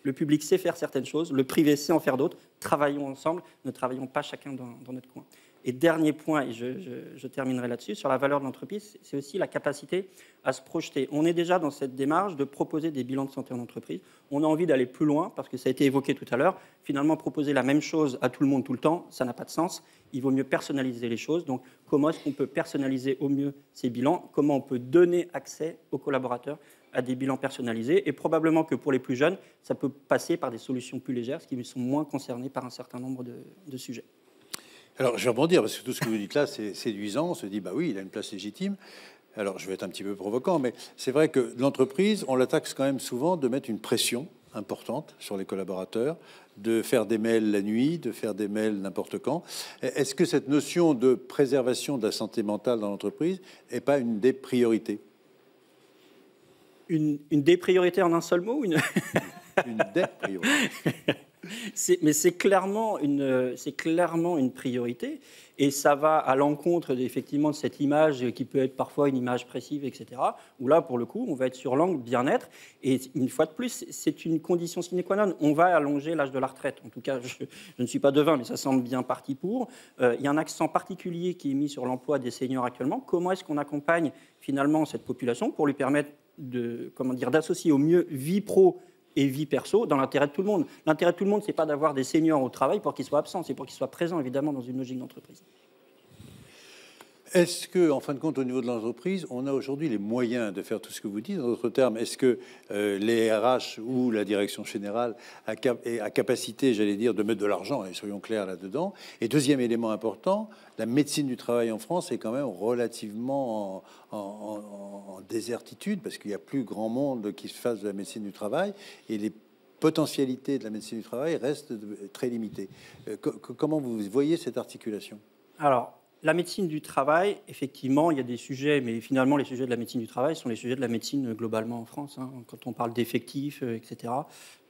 le public sait faire certaines choses, le privé sait en faire d'autres. Travaillons ensemble, ne travaillons pas chacun dans notre coin. Et dernier point, et je terminerai là-dessus, sur la valeur de l'entreprise, c'est aussi la capacité à se projeter. On est déjà dans cette démarche de proposer des bilans de santé en entreprise. On a envie d'aller plus loin, parce que ça a été évoqué tout à l'heure. Finalement, proposer la même chose à tout le monde tout le temps, ça n'a pas de sens. Il vaut mieux personnaliser les choses. Donc, comment est-ce qu'on peut personnaliser au mieux ces bilans? Comment on peut donner accès aux collaborateurs à des bilans personnalisés? Et probablement que pour les plus jeunes, ça peut passer par des solutions plus légères, parce qu'ils sont moins concernés par un certain nombre de sujets. Alors, je vais rebondir, parce que tout ce que vous dites là, c'est séduisant. On se dit, bah oui, il a une place légitime. Alors, je vais être un petit peu provocant, mais c'est vrai que l'entreprise, on la taxe quand même souvent de mettre une pression importante sur les collaborateurs, de faire des mails la nuit, de faire des mails n'importe quand. Est-ce que cette notion de préservation de la santé mentale dans l'entreprise n'est pas une des priorités? Une des priorités en un seul mot ou une des priorités. Mais c'est clairement une priorité, et ça va à l'encontre effectivement de cette image qui peut être parfois une image pressive, etc., où là, pour le coup, on va être sur l'angle bien-être, et une fois de plus, c'est une condition sine qua non. On va allonger l'âge de la retraite. En tout cas, je ne suis pas devin, mais ça semble bien parti pour. Il y a un accent particulier qui est mis sur l'emploi des seniors actuellement. Comment est-ce qu'on accompagne finalement cette population pour lui permettre d'associer au mieux vie pro et vie perso dans l'intérêt de tout le monde? L'intérêt de tout le monde, ce n'est pas d'avoir des seniors au travail pour qu'ils soient absents, c'est pour qu'ils soient présents, évidemment, dans une logique d'entreprise. Est-ce que, en fin de compte, au niveau de l'entreprise, on a aujourd'hui les moyens de faire tout ce que vous dites? En d'autres termes, est-ce que les RH ou la direction générale a capacité, j'allais dire, de mettre de l'argent, et soyons clairs là-dedans? Et deuxième élément important, la médecine du travail en France est quand même relativement en désertitude, parce qu'il y a plus grand monde qui se fasse de la médecine du travail, et les potentialités de la médecine du travail restent très limitées. Comment vous voyez cette articulation? Alors, la médecine du travail, effectivement, il y a des sujets, mais finalement, les sujets de la médecine du travail sont les sujets de la médecine globalement en France. Quand on parle d'effectifs, etc.,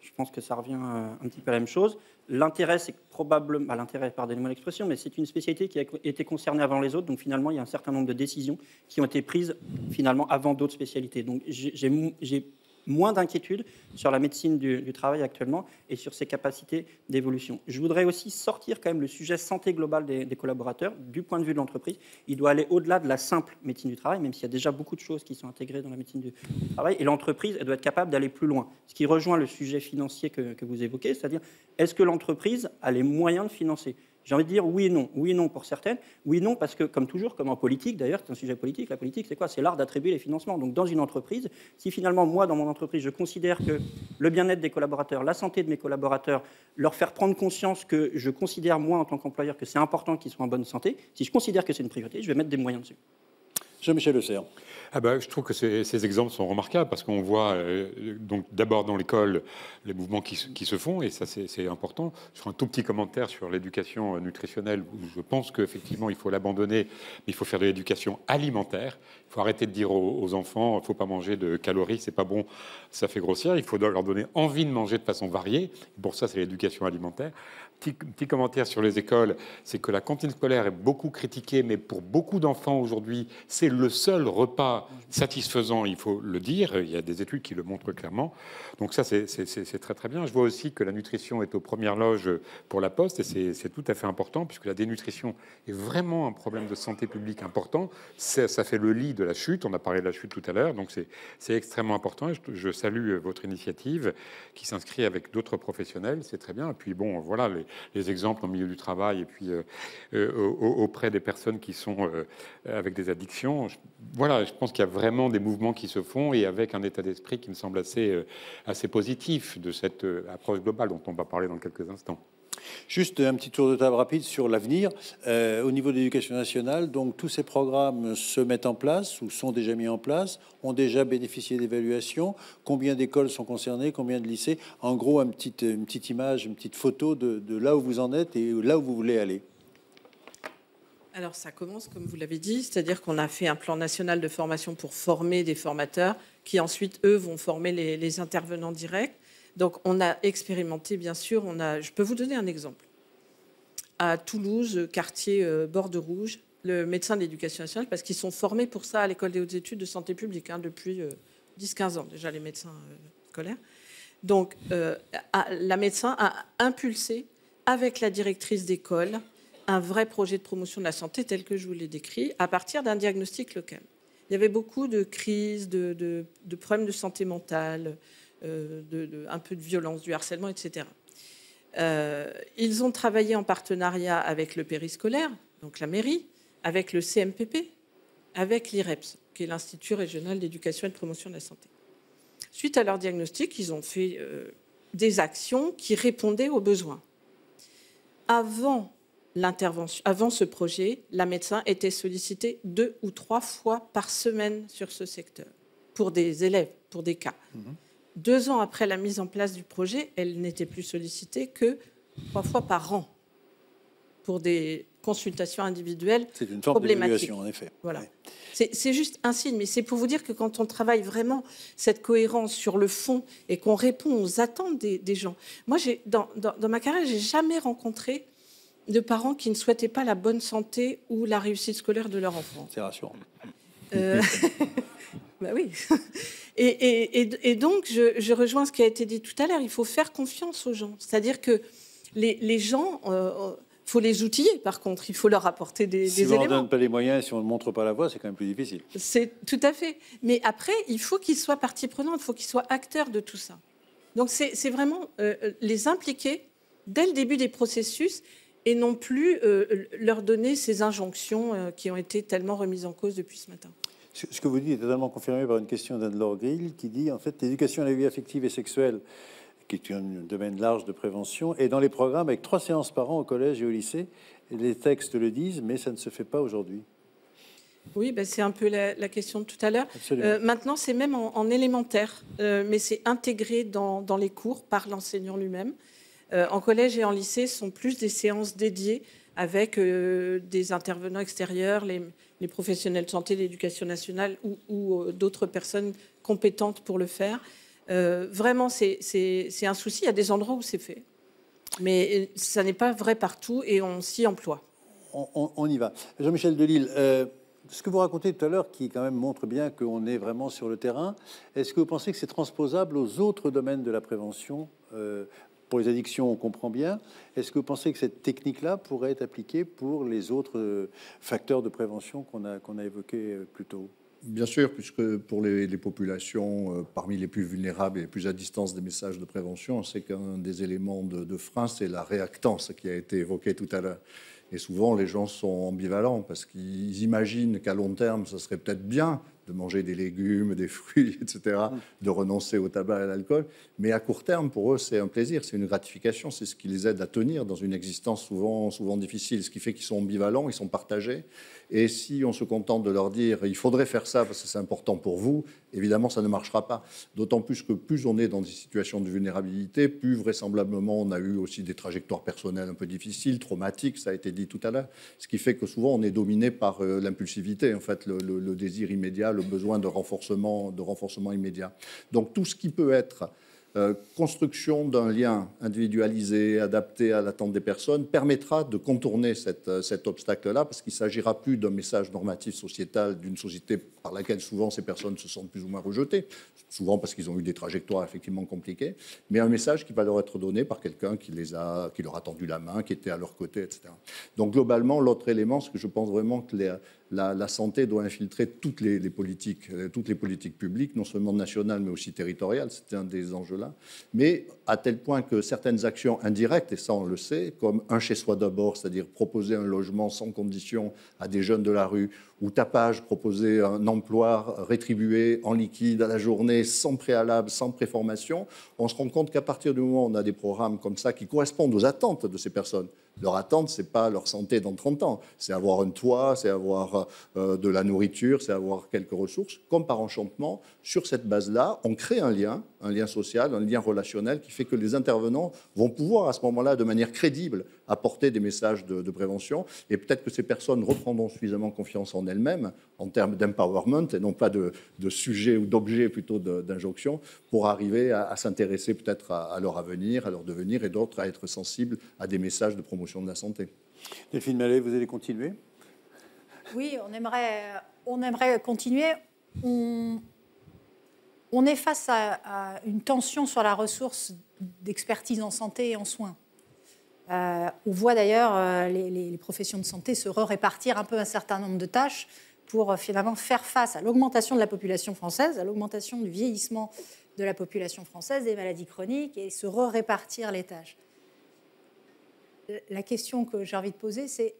je pense que ça revient un petit peu à la même chose. L'intérêt, c'est probablement... l'intérêt, pardonnez-moi l'expression, mais c'est une spécialité qui a été concernée avant les autres. Donc, finalement, il y a un certain nombre de décisions qui ont été prises, finalement, avant d'autres spécialités. Donc, j'ai moins d'inquiétude sur la médecine du travail actuellement et sur ses capacités d'évolution. Je voudrais aussi sortir quand même le sujet santé globale des collaborateurs du point de vue de l'entreprise. Il doit aller au-delà de la simple médecine du travail, même s'il y a déjà beaucoup de choses qui sont intégrées dans la médecine du travail. Et l'entreprise, elle doit être capable d'aller plus loin. Ce qui rejoint le sujet financier que vous évoquez, c'est-à-dire, est-ce que l'entreprise a les moyens de financer? J'ai envie de dire oui et non. Oui et non pour certaines. Oui et non parce que, comme toujours, comme en politique, d'ailleurs, c'est un sujet politique. La politique, c'est quoi? C'est l'art d'attribuer les financements. Donc, dans une entreprise, si finalement, moi, dans mon entreprise, je considère que le bien-être des collaborateurs, la santé de mes collaborateurs, leur faire prendre conscience que je considère, moi, en tant qu'employeur, que c'est important qu'ils soient en bonne santé, si je considère que c'est une priorité, je vais mettre des moyens dessus. Jean-Michel Lecerf. Je trouve que ces exemples sont remarquables parce qu'on voit donc d'abord dans l'école les mouvements qui se font, et ça c'est important. Je ferai un tout petit commentaire sur l'éducation nutritionnelle où je pense qu'effectivement il faut l'abandonner, mais il faut faire de l'éducation alimentaire. Il faut arrêter de dire aux enfants il ne faut pas manger de calories, c'est pas bon, ça fait grossir. Il faut leur donner envie de manger de façon variée. Pour ça, c'est l'éducation alimentaire. Petit commentaire sur les écoles, c'est que la cantine scolaire est beaucoup critiquée, mais pour beaucoup d'enfants aujourd'hui, c'est le seul repas satisfaisant, il faut le dire. Il y a des études qui le montrent clairement. Donc ça, c'est très très bien. Je vois aussi que la nutrition est aux premières loges pour la Poste, et c'est tout à fait important, puisque la dénutrition est vraiment un problème de santé publique important. Ça fait le lit de la chute. On a parlé de la chute tout à l'heure, donc c'est extrêmement important. Je salue votre initiative qui s'inscrit avec d'autres professionnels, c'est très bien. Et puis bon, voilà les exemples au milieu du travail et puis auprès des personnes qui sont avec des addictions. Je pense qu'il y a vraiment des mouvements qui se font, et avec un état d'esprit qui me semble assez positif de cette approche globale dont on va parler dans quelques instants. Juste un petit tour de table rapide sur l'avenir. Au niveau de l'éducation nationale, donc tous ces programmes se mettent en place ou sont déjà mis en place, ont déjà bénéficié d'évaluation. Combien d'écoles sont concernées, combien de lycées? En gros, une petite image, une petite photo de là où vous en êtes et là où vous voulez aller. Alors ça commence, comme vous l'avez dit, c'est-à-dire qu'on a fait un plan national de formation pour former des formateurs qui ensuite, eux, vont former les intervenants directs. Donc on a expérimenté, bien sûr, je peux vous donner un exemple. À Toulouse, quartier Borde Rouge, le médecin de l'éducation nationale, parce qu'ils sont formés pour ça à l'école des hautes études de santé publique depuis 10-15 ans déjà, les médecins scolaires. Donc la médecin a impulsé avec la directrice d'école un vrai projet de promotion de la santé tel que je vous l'ai décrit, à partir d'un diagnostic local. Il y avait beaucoup de crises, de problèmes de santé mentale, un peu de violence, du harcèlement, etc. Ils ont travaillé en partenariat avec le périscolaire, donc la mairie, avec le CMPP, avec l'IREPS, qui est l'Institut régional d'éducation et de promotion de la santé. Suite à leur diagnostic, ils ont fait des actions qui répondaient aux besoins. Avant ce projet, la médecin était sollicitée 2 ou 3 fois par semaine sur ce secteur, pour des élèves, pour des cas. 2 ans après la mise en place du projet, elle n'était plus sollicitée que 3 fois par an pour des consultations individuelles. C'est une forme d'évaluation, en effet. Voilà. Ouais. C'est juste un signe, mais c'est pour vous dire que quand on travaille vraiment cette cohérence sur le fond et qu'on répond aux attentes des gens. Moi, dans ma carrière, j'ai jamais rencontré de parents qui ne souhaitaient pas la bonne santé ou la réussite scolaire de leur enfant. C'est rassurant. Bah oui. Et donc, je rejoins ce qui a été dit tout à l'heure. Il faut faire confiance aux gens. C'est-à-dire que les gens, faut les outiller, par contre. Il faut leur apporter des éléments. Si on ne donne pas les moyens, si on ne montre pas la voie, c'est quand même plus difficile. C'est tout à fait. Mais après, il faut qu'ils soient partie prenante, il faut qu'ils soient acteurs de tout ça. Donc, c'est vraiment les impliquer dès le début des processus et non plus leur donner ces injonctions qui ont été tellement remises en cause depuis ce matin. Ce que vous dites est totalement confirmé par une question d'Anne-Laure Grill qui dit, en fait, l'éducation à la vie affective et sexuelle, qui est un domaine large de prévention, est dans les programmes avec 3 séances par an au collège et au lycée. Et les textes le disent, mais ça ne se fait pas aujourd'hui. Oui, ben c'est un peu la question de tout à l'heure. Maintenant, c'est même en élémentaire, mais c'est intégré dans les cours par l'enseignant lui-même. En collège et en lycée, ce sont plus des séances dédiées avec des intervenants extérieurs, les professionnels de santé, l'éducation nationale ou d'autres personnes compétentes pour le faire. Vraiment, c'est un souci. Il y a des endroits où c'est fait. Mais ça n'est pas vrai partout et on s'y emploie. On y va. Jean-Michel Delisle, ce que vous racontez tout à l'heure, qui quand même montre bien qu'on est vraiment sur le terrain, est-ce que vous pensez que c'est transposable aux autres domaines de la prévention? Pour les addictions, on comprend bien. Est-ce que vous pensez que cette technique-là pourrait être appliquée pour les autres facteurs de prévention qu'on a évoqués plus tôt? Bien sûr, puisque pour les populations parmi les plus vulnérables et les plus à distance des messages de prévention, c'est qu'un des éléments de frein, c'est la réactance qui a été évoquée tout à l'heure. Et souvent, les gens sont ambivalents parce qu'ils imaginent qu'à long terme, ça serait peut-être bien de manger des légumes, des fruits, etc., de renoncer au tabac et à l'alcool. Mais à court terme, pour eux, c'est un plaisir, c'est une gratification, c'est ce qui les aide à tenir dans une existence souvent difficile. Ce qui fait qu'ils sont ambivalents, ils sont partagés. Et si on se contente de leur dire « il faudrait faire ça parce que c'est important pour vous », évidemment, ça ne marchera pas. D'autant plus que plus on est dans des situations de vulnérabilité, plus vraisemblablement on a eu aussi des trajectoires personnelles un peu difficiles, traumatiques, ça a été dit tout à l'heure. Ce qui fait que souvent on est dominé par l'impulsivité, en fait, le désir immédiat, le besoin de renforcement immédiat. Donc tout ce qui peut être construction d'un lien individualisé, adapté à l'attente des personnes, permettra de contourner cet obstacle-là, parce qu'il ne s'agira plus d'un message normatif sociétal d'une société par laquelle souvent ces personnes se sentent plus ou moins rejetées, souvent parce qu'ils ont eu des trajectoires effectivement compliquées, mais un message qui va leur être donné par quelqu'un qui leur a tendu la main, qui était à leur côté, etc. Donc globalement, l'autre élément, c'est que je pense vraiment que la santé doit infiltrer toutes les politiques publiques, non seulement nationales, mais aussi territoriales. C'est un des enjeux là. Mais à tel point que certaines actions indirectes, et ça on le sait, comme un chez soi d'abord, c'est-à-dire proposer un logement sans condition à des jeunes de la rue, ou tapage, proposer un emploi rétribué en liquide à la journée, sans préalable, sans préformation, on se rend compte qu'à partir du moment où on a des programmes comme ça qui correspondent aux attentes de ces personnes, leur attente, ce n'est pas leur santé dans 30 ans, c'est avoir un toit, c'est avoir de la nourriture, c'est avoir quelques ressources. Comme par enchantement, sur cette base-là, on crée un lien social, un lien relationnel qui fait que les intervenants vont pouvoir à ce moment-là, de manière crédible, apporter des messages de prévention. Et peut-être que ces personnes reprendront suffisamment confiance en elles-mêmes, en termes d'empowerment, et non pas de sujet ou d'objet, plutôt d'injonction, pour arriver à s'intéresser peut-être à leur avenir, à leur devenir, et d'autres à être sensibles à des messages de promotion de la santé. Delphine Mallet, vous allez continuer? Oui, on aimerait continuer. On est face à une tension sur la ressource d'expertise en santé et en soins. On voit d'ailleurs les professions de santé se répartir un peu un certain nombre de tâches pour finalement faire face à l'augmentation de la population française, à l'augmentation du vieillissement de la population française, des maladies chroniques, et se répartir les tâches. La question que j'ai envie de poser, c'est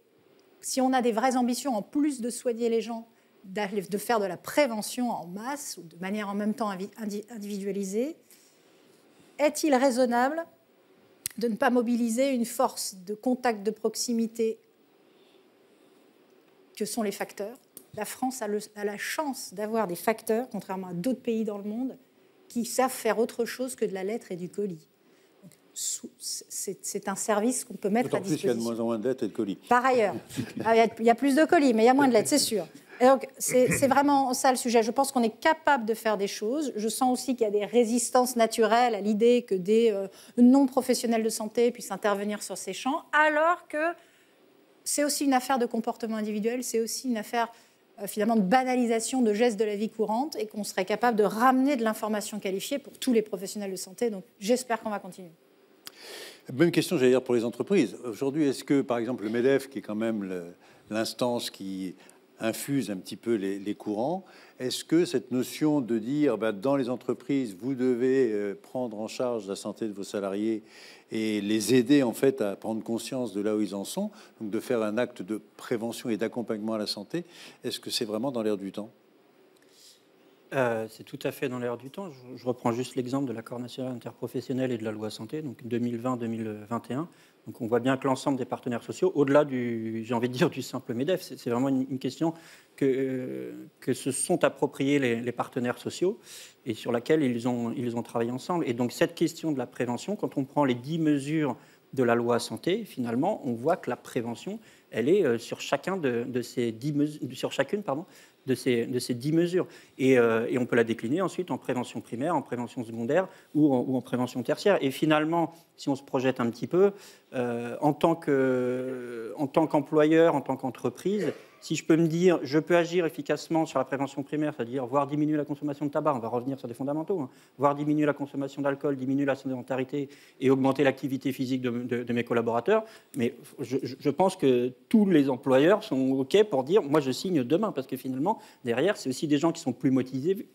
si on a des vraies ambitions, en plus de soigner les gens, de faire de la prévention en masse, ou de manière en même temps individualisée, est-il raisonnable de ne pas mobiliser une force de contact de proximité que sont les facteurs? La France a la chance d'avoir des facteurs, contrairement à d'autres pays dans le monde, qui savent faire autre chose que de la lettre et du colis. C'est un service qu'on peut mettre à disposition. D'autant plus qu'il y a de moins en moins de lettres et de colis. Par ailleurs, il y a plus de colis, mais il y a moins de lettres, c'est sûr. Et donc, c'est vraiment ça le sujet. Je pense qu'on est capable de faire des choses. Je sens aussi qu'il y a des résistances naturelles à l'idée que des non-professionnels de santé puissent intervenir sur ces champs, alors que c'est aussi une affaire de comportement individuel, c'est aussi une affaire finalement de banalisation de gestes de la vie courante, et qu'on serait capable de ramener de l'information qualifiée pour tous les professionnels de santé. Donc j'espère qu'on va continuer. Même question, j'allais dire, pour les entreprises. Aujourd'hui, est-ce que, par exemple, le MEDEF, qui est quand même l'instance qui infuse un petit peu les courants, est-ce que cette notion de dire, dans les entreprises, vous devez prendre en charge la santé de vos salariés et les aider, en fait, à prendre conscience de là où ils en sont, donc de faire un acte de prévention et d'accompagnement à la santé, est-ce que c'est vraiment dans l'air du temps ? C'est tout à fait dans l'air du temps. Je reprends juste l'exemple de l'accord national interprofessionnel et de la loi santé, donc 2020-2021. Donc on voit bien que l'ensemble des partenaires sociaux, au-delà j'ai envie de dire, du simple MEDEF, c'est vraiment une question que se sont appropriés les partenaires sociaux et sur laquelle ils ont travaillé ensemble. Et donc cette question de la prévention, quand on prend les 10 mesures de la loi santé, finalement, on voit que la prévention, elle est sur chacune de ces 10 mesures. Et on peut la décliner ensuite en prévention primaire, en prévention secondaire ou en prévention tertiaire. Et finalement, si on se projette un petit peu, en tant qu'employeur, en tant qu'entreprise, si je peux me dire, je peux agir efficacement sur la prévention primaire, c'est-à-dire voir diminuer la consommation de tabac, on va revenir sur des fondamentaux, voir diminuer la consommation d'alcool, diminuer la sédentarité et augmenter l'activité physique de mes collaborateurs, mais je pense que tous les employeurs sont OK pour dire, moi je signe demain, parce que finalement, derrière, c'est aussi des gens qui sont plus motivés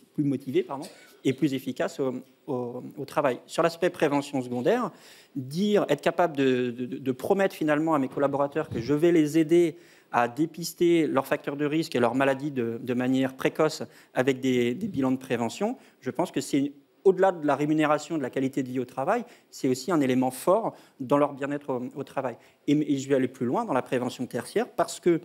et plus efficaces au travail. Sur l'aspect prévention secondaire, être capable de promettre finalement à mes collaborateurs que je vais les aider à dépister leurs facteurs de risque et leurs maladies de manière précoce avec des bilans de prévention, je pense que c'est, au-delà de la rémunération, de la qualité de vie au travail, c'est aussi un élément fort dans leur bien-être au travail. Et je vais aller plus loin dans la prévention tertiaire, parce que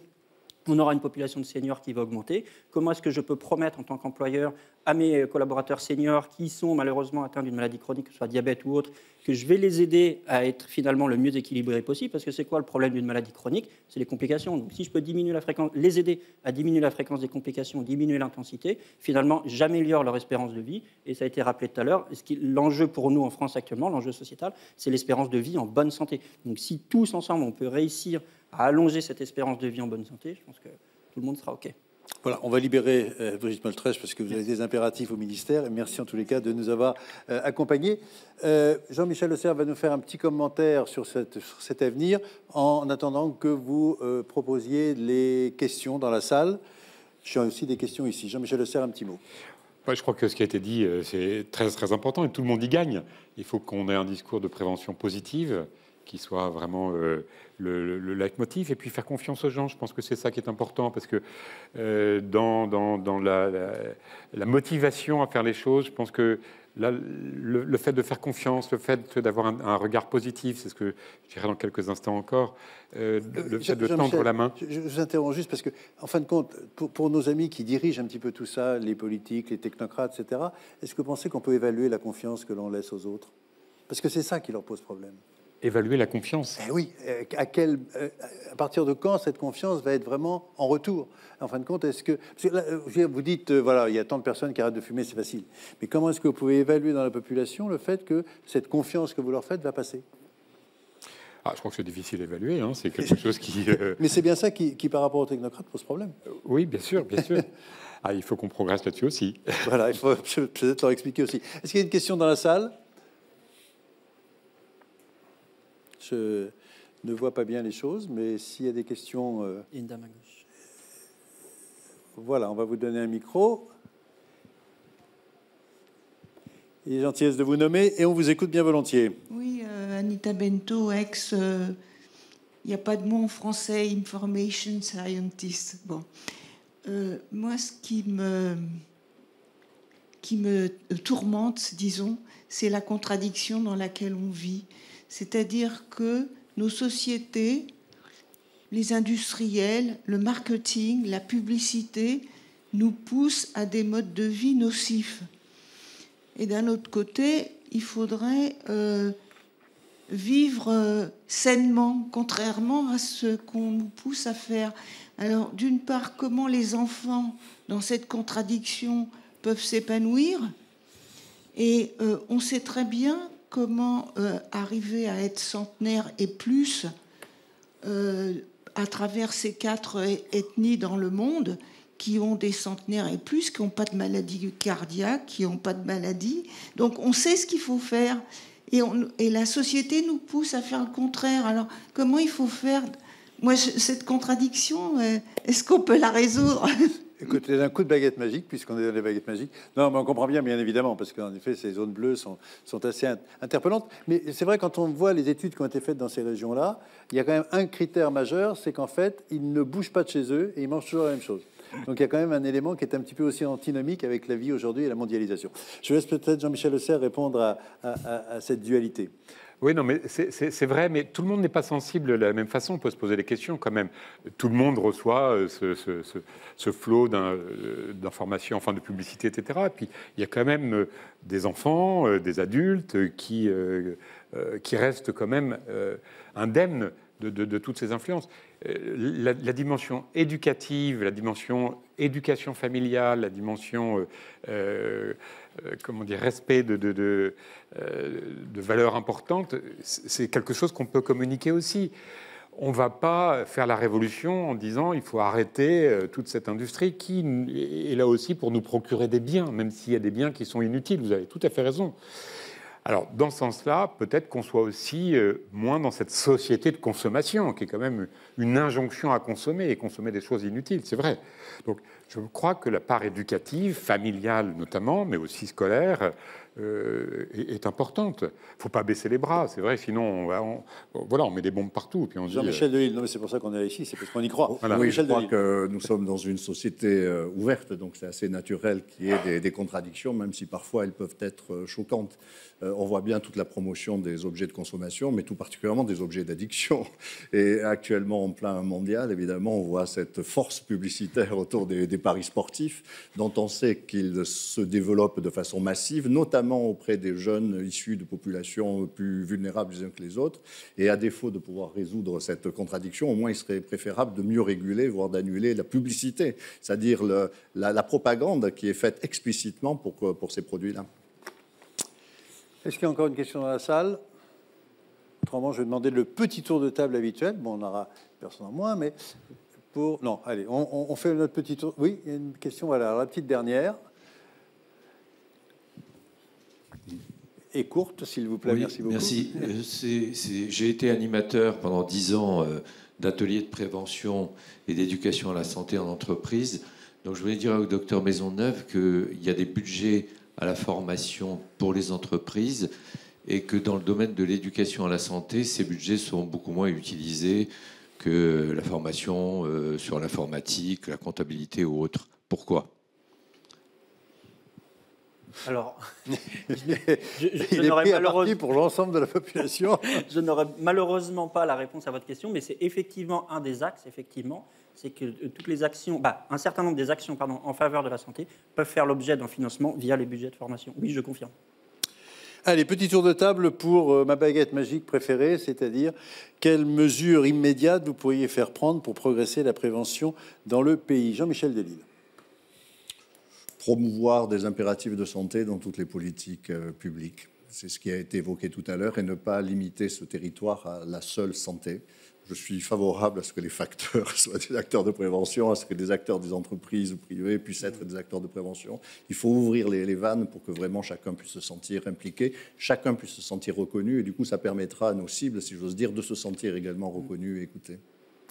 on aura une population de seniors qui va augmenter. Comment est-ce que je peux promettre en tant qu'employeur à mes collaborateurs seniors qui sont malheureusement atteints d'une maladie chronique, que ce soit diabète ou autre, que je vais les aider à être finalement le mieux équilibré possible? Parce que c'est quoi le problème d'une maladie chronique? C'est les complications. Donc si je peux diminuer la fréquence, les aider à diminuer la fréquence des complications, diminuer l'intensité, finalement j'améliore leur espérance de vie. Et ça a été rappelé tout à l'heure, l'enjeu pour nous en France actuellement, l'enjeu sociétal, c'est l'espérance de vie en bonne santé. Donc si tous ensemble on peut réussir à allonger cette espérance de vie en bonne santé, je pense que tout le monde sera OK. Voilà, on va libérer Brigitte Moltresch parce que vous avez des impératifs au ministère. Et merci en tous les cas de nous avoir accompagnés. Jean-Michel Lecerf va nous faire un petit commentaire sur cet avenir en attendant que vous proposiez les questions dans la salle. J'ai aussi des questions ici. Jean-Michel Lecerf, un petit mot. Ouais, je crois que ce qui a été dit, c'est très, très important et tout le monde y gagne. Il faut qu'on ait un discours de prévention positive qui soit vraiment le leitmotiv et puis faire confiance aux gens. Je pense que c'est ça qui est important parce que dans la motivation à faire les choses, je pense que là, le fait de faire confiance, le fait d'avoir un regard positif, c'est ce que je dirais dans quelques instants encore, le fait de tendre la main. Je vous interromps juste parce que, en fin de compte, pour nos amis qui dirigent un petit peu tout ça, les politiques, les technocrates, etc., est-ce que vous pensez qu'on peut évaluer la confiance que l'on laisse aux autres? Parce que c'est ça qui leur pose problème. Évaluer la confiance. Eh oui, à partir de quand cette confiance va être vraiment en retour? En fin de compte, est-ce que... Parce que là, vous dites, voilà, il y a tant de personnes qui arrêtent de fumer, c'est facile. Mais comment est-ce que vous pouvez évaluer dans la population le fait que cette confiance que vous leur faites va passer? Ah, je crois que c'est difficile à évaluer, hein. C'est quelque chose qui... Mais c'est bien ça qui, par rapport aux technocrates, pose problème. Oui, bien sûr, bien sûr. Ah, il faut qu'on progresse là-dessus aussi. Voilà, il faut peut-être leur expliquer aussi. Est-ce qu'il y a une question dans la salle? Je ne vois pas bien les choses, mais s'il y a des questions... Il y a une dame à gauche. Voilà, on va vous donner un micro. Et gentillesse de vous nommer, et on vous écoute bien volontiers. Oui, Anita Bento, il n'y a pas de mot en français, information scientist. Bon. Moi, ce qui me tourmente, disons, c'est la contradiction dans laquelle on vit. C'est-à-dire que nos sociétés, les industriels, le marketing, la publicité, nous poussent à des modes de vie nocifs. Et d'un autre côté, il faudrait vivre sainement, contrairement à ce qu'on nous pousse à faire. Alors, d'une part, comment les enfants, dans cette contradiction, peuvent s'épanouir? Et on sait très bien comment arriver à être centenaire et plus à travers ces 4 ethnies dans le monde qui ont des centenaires et plus, qui n'ont pas de maladie cardiaque, qui n'ont pas de maladie. Donc on sait ce qu'il faut faire. Et la société nous pousse à faire le contraire. Alors comment il faut faire? Moi, cette contradiction, est-ce qu'on peut la résoudre? Écoutez, d'un coup de baguette magique, puisqu'on est dans les baguettes magiques. Non, mais on comprend bien évidemment, parce qu'en effet, ces zones bleues sont assez interpellantes. Mais c'est vrai, quand on voit les études qui ont été faites dans ces régions-là, il y a quand même un critère majeur, c'est qu'en fait, ils ne bougent pas de chez eux et ils mangent toujours la même chose. Donc il y a quand même un élément qui est un petit peu aussi antinomique avec la vie aujourd'hui et la mondialisation. Je laisse peut-être Jean-Michel Lecerf répondre à cette dualité. Oui, non, mais c'est vrai, mais tout le monde n'est pas sensible de la même façon. On peut se poser des questions quand même. Tout le monde reçoit ce flot d'informations, enfin de publicité, etc. Et puis il y a quand même des enfants, des adultes qui restent quand même indemnes de toutes ces influences. La dimension éducative, la dimension éducation familiale, la dimension comment dire, respect de valeurs importantes, c'est quelque chose qu'on peut communiquer aussi. On ne va pas faire la révolution en disant il faut arrêter toute cette industrie qui est là aussi pour nous procurer des biens, même s'il y a des biens qui sont inutiles. Vous avez tout à fait raison. Alors, dans ce sens-là, peut-être qu'on soit aussi moins dans cette société de consommation, qui est quand même une injonction à consommer et consommer des choses inutiles, c'est vrai. Donc, je crois que la part éducative, familiale notamment, mais aussi scolaire, est importante. Il ne faut pas baisser les bras, c'est vrai, sinon on met des bombes partout. Puis on Jean-Michel Delisle, non mais c'est pour ça qu'on est ici, c'est parce qu'on y croit. Voilà. Oui, je crois que nous sommes dans une société ouverte, donc c'est assez naturel qu'il y ait des contradictions, même si parfois elles peuvent être choquantes. On voit bien toute la promotion des objets de consommation, mais tout particulièrement des objets d'addiction. Et actuellement, en plein mondial, évidemment, on voit cette force publicitaire autour des paris sportifs, dont on sait qu'ils se développent de façon massive, notamment auprès des jeunes issus de populations plus vulnérables les uns que les autres. Et à défaut de pouvoir résoudre cette contradiction, au moins il serait préférable de mieux réguler, voire d'annuler la publicité, c'est-à-dire la propagande qui est faite explicitement pour ces produits-là. Est-ce qu'il y a encore une question dans la salle? Autrement, je vais demander le petit tour de table habituel. Bon, on aura personne en moins, mais pour... Non, allez, on fait notre petit tour. Oui, il y a une question, voilà, alors, la petite dernière. Et courte, s'il vous plaît, Oui, merci beaucoup. Merci. J'ai été animateur pendant 10 ans d'ateliers de prévention et d'éducation à la santé en entreprise. Donc je voulais dire au docteur Maisonneuve qu'il y a des budgets à la formation pour les entreprises et que dans le domaine de l'éducation à la santé, ces budgets sont beaucoup moins utilisés que la formation sur l'informatique, la comptabilité ou autre. Pourquoi ? Alors, il est pris à partie pour l'ensemble de la population. Je n'aurai malheureusement pas la réponse à votre question, mais c'est effectivement un des axes, c'est que toutes les actions, un certain nombre des actions en faveur de la santé peuvent faire l'objet d'un financement via les budgets de formation. Oui, je confirme. Allez, petit tour de table pour ma baguette magique préférée, c'est-à-dire quelles mesures immédiates vous pourriez faire prendre pour progresser la prévention dans le pays. Jean-Michel Delisle. Promouvoir des impératifs de santé dans toutes les politiques publiques. C'est ce qui a été évoqué tout à l'heure et ne pas limiter ce territoire à la seule santé. Je suis favorable à ce que les facteurs soient des acteurs de prévention, à ce que des acteurs des entreprises ou privées puissent être des acteurs de prévention. Il faut ouvrir les vannes pour que vraiment chacun puisse se sentir impliqué, chacun puisse se sentir reconnu et du coup ça permettra à nos cibles, si j'ose dire, de se sentir également reconnus et écoutés.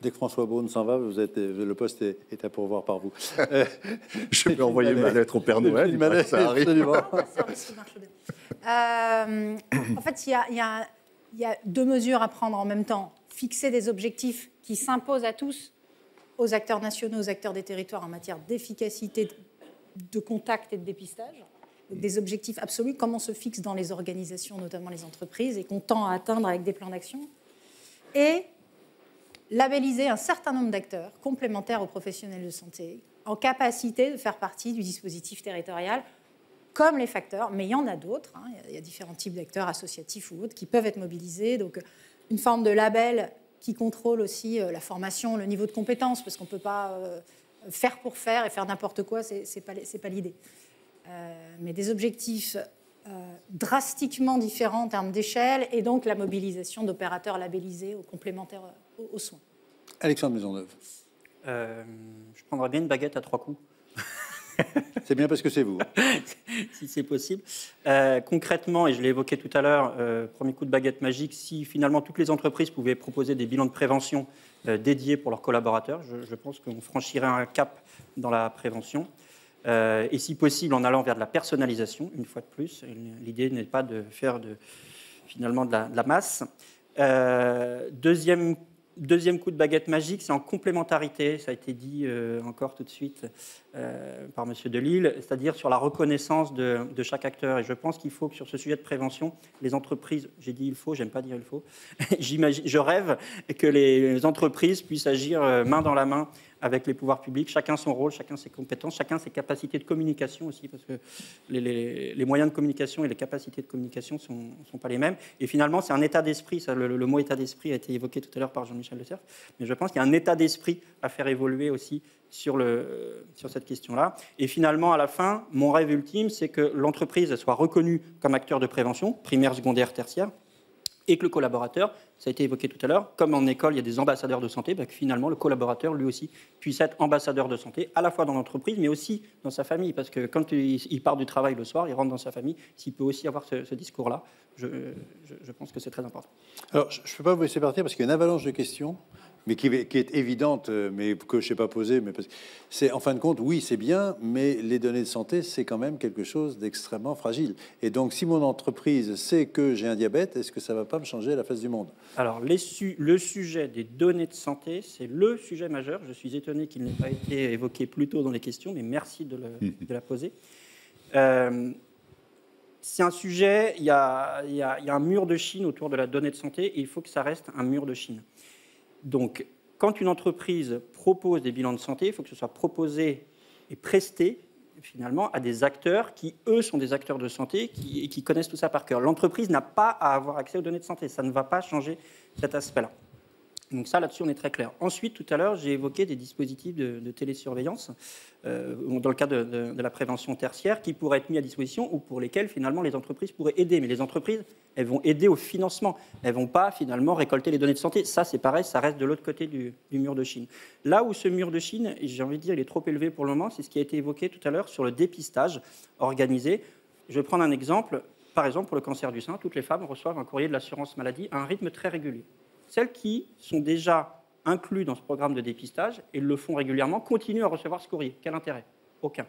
Dès que François Braun s'en va, le poste est à pourvoir par vous. Je vais envoyer ma lettre au Père Noël. Ça arrive. En fait, il y a deux mesures à prendre en même temps. Fixer des objectifs qui s'imposent à tous, aux acteurs nationaux, aux acteurs des territoires en matière d'efficacité, de contact et de dépistage. Donc des objectifs absolus, comme on se fixe dans les organisations, notamment les entreprises, et qu'on tend à atteindre avec des plans d'action. Et labelliser un certain nombre d'acteurs complémentaires aux professionnels de santé en capacité de faire partie du dispositif territorial, comme les facteurs, mais il y en a d'autres. Il y a différents types d'acteurs associatifs ou autres qui peuvent être mobilisés. Donc, une forme de label qui contrôle aussi la formation, le niveau de compétence, parce qu'on ne peut pas faire pour faire et faire n'importe quoi, c'est pas l'idée. Mais des objectifs drastiquement différents en termes d'échelle et donc la mobilisation d'opérateurs labellisés ou complémentaires aux soins. Alexandre Maisonneuve. Je prendrais bien une baguette à 3 coups. C'est bien parce que c'est vous. Si c'est possible. Concrètement, et je l'ai évoqué tout à l'heure, premier coup de baguette magique, si finalement toutes les entreprises pouvaient proposer des bilans de prévention dédiés pour leurs collaborateurs, je pense qu'on franchirait un cap dans la prévention. Et si possible, en allant vers de la personnalisation, une fois de plus. L'idée n'est pas de faire finalement de la masse. Deuxième coup de baguette magique, c'est en complémentarité, ça a été dit encore tout de suite par M. Delisle, c'est-à-dire sur la reconnaissance de chaque acteur. Et je pense qu'il faut que sur ce sujet de prévention, les entreprises, j'ai dit il faut, j'aime pas dire il faut, je rêve que les entreprises puissent agir main dans la main avec les pouvoirs publics, chacun son rôle, chacun ses compétences, chacun ses capacités de communication aussi, parce que les moyens de communication et les capacités de communication ne sont pas les mêmes. Et finalement, c'est un état d'esprit, ça, le mot état d'esprit a été évoqué tout à l'heure par Jean-Michel Le Cerf, mais je pense qu'il y a un état d'esprit à faire évoluer aussi sur cette question-là. Et finalement, à la fin, mon rêve ultime, c'est que l'entreprise soit reconnue comme acteur de prévention, primaire, secondaire, tertiaire, et que le collaborateur, ça a été évoqué tout à l'heure, comme en école, il y a des ambassadeurs de santé, que finalement, le collaborateur, lui aussi, puisse être ambassadeur de santé, à la fois dans l'entreprise, mais aussi dans sa famille. Parce que quand il part du travail le soir, il rentre dans sa famille, s'il peut aussi avoir ce discours-là, je pense que c'est très important. Alors, je ne peux pas vous laisser partir parce qu'il y a une avalanche de questions, mais qui est évidente, mais que je n'ai pas posée. Mais c'est, en fin de compte, oui, c'est bien, mais les données de santé, c'est quand même quelque chose d'extrêmement fragile. Et donc, si mon entreprise sait que j'ai un diabète, est-ce que ça ne va pas me changer la face du monde? Alors, le sujet des données de santé, c'est le sujet majeur. Je suis étonné qu'il n'ait pas été évoqué plus tôt dans les questions, mais merci de la poser. C'est un sujet, il y a un mur de Chine autour de la donnée de santé, et il faut que ça reste un mur de Chine. Donc, quand une entreprise propose des bilans de santé, il faut que ce soit proposé et presté, finalement, à des acteurs qui, eux, sont des acteurs de santé et qui connaissent tout ça par cœur. L'entreprise n'a pas à avoir accès aux données de santé. Ça ne va pas changer cet aspect-là. Donc ça, là-dessus, on est très clair. Ensuite, tout à l'heure, j'ai évoqué des dispositifs de télésurveillance dans le cadre de la prévention tertiaire qui pourraient être mis à disposition ou pour lesquels, finalement, les entreprises pourraient aider. Mais les entreprises, elles vont aider au financement. Elles ne vont pas, finalement, récolter les données de santé. Ça, c'est pareil, ça reste de l'autre côté du mur de Chine. Là où ce mur de Chine, j'ai envie de dire, il est trop élevé pour le moment, c'est ce qui a été évoqué tout à l'heure sur le dépistage organisé. Je vais prendre un exemple. Par exemple, pour le cancer du sein, toutes les femmes reçoivent un courrier de l'assurance maladie à un rythme très régulier. Celles qui sont déjà incluses dans ce programme de dépistage et le font régulièrement continuent à recevoir ce courrier. Quel intérêt? Aucun.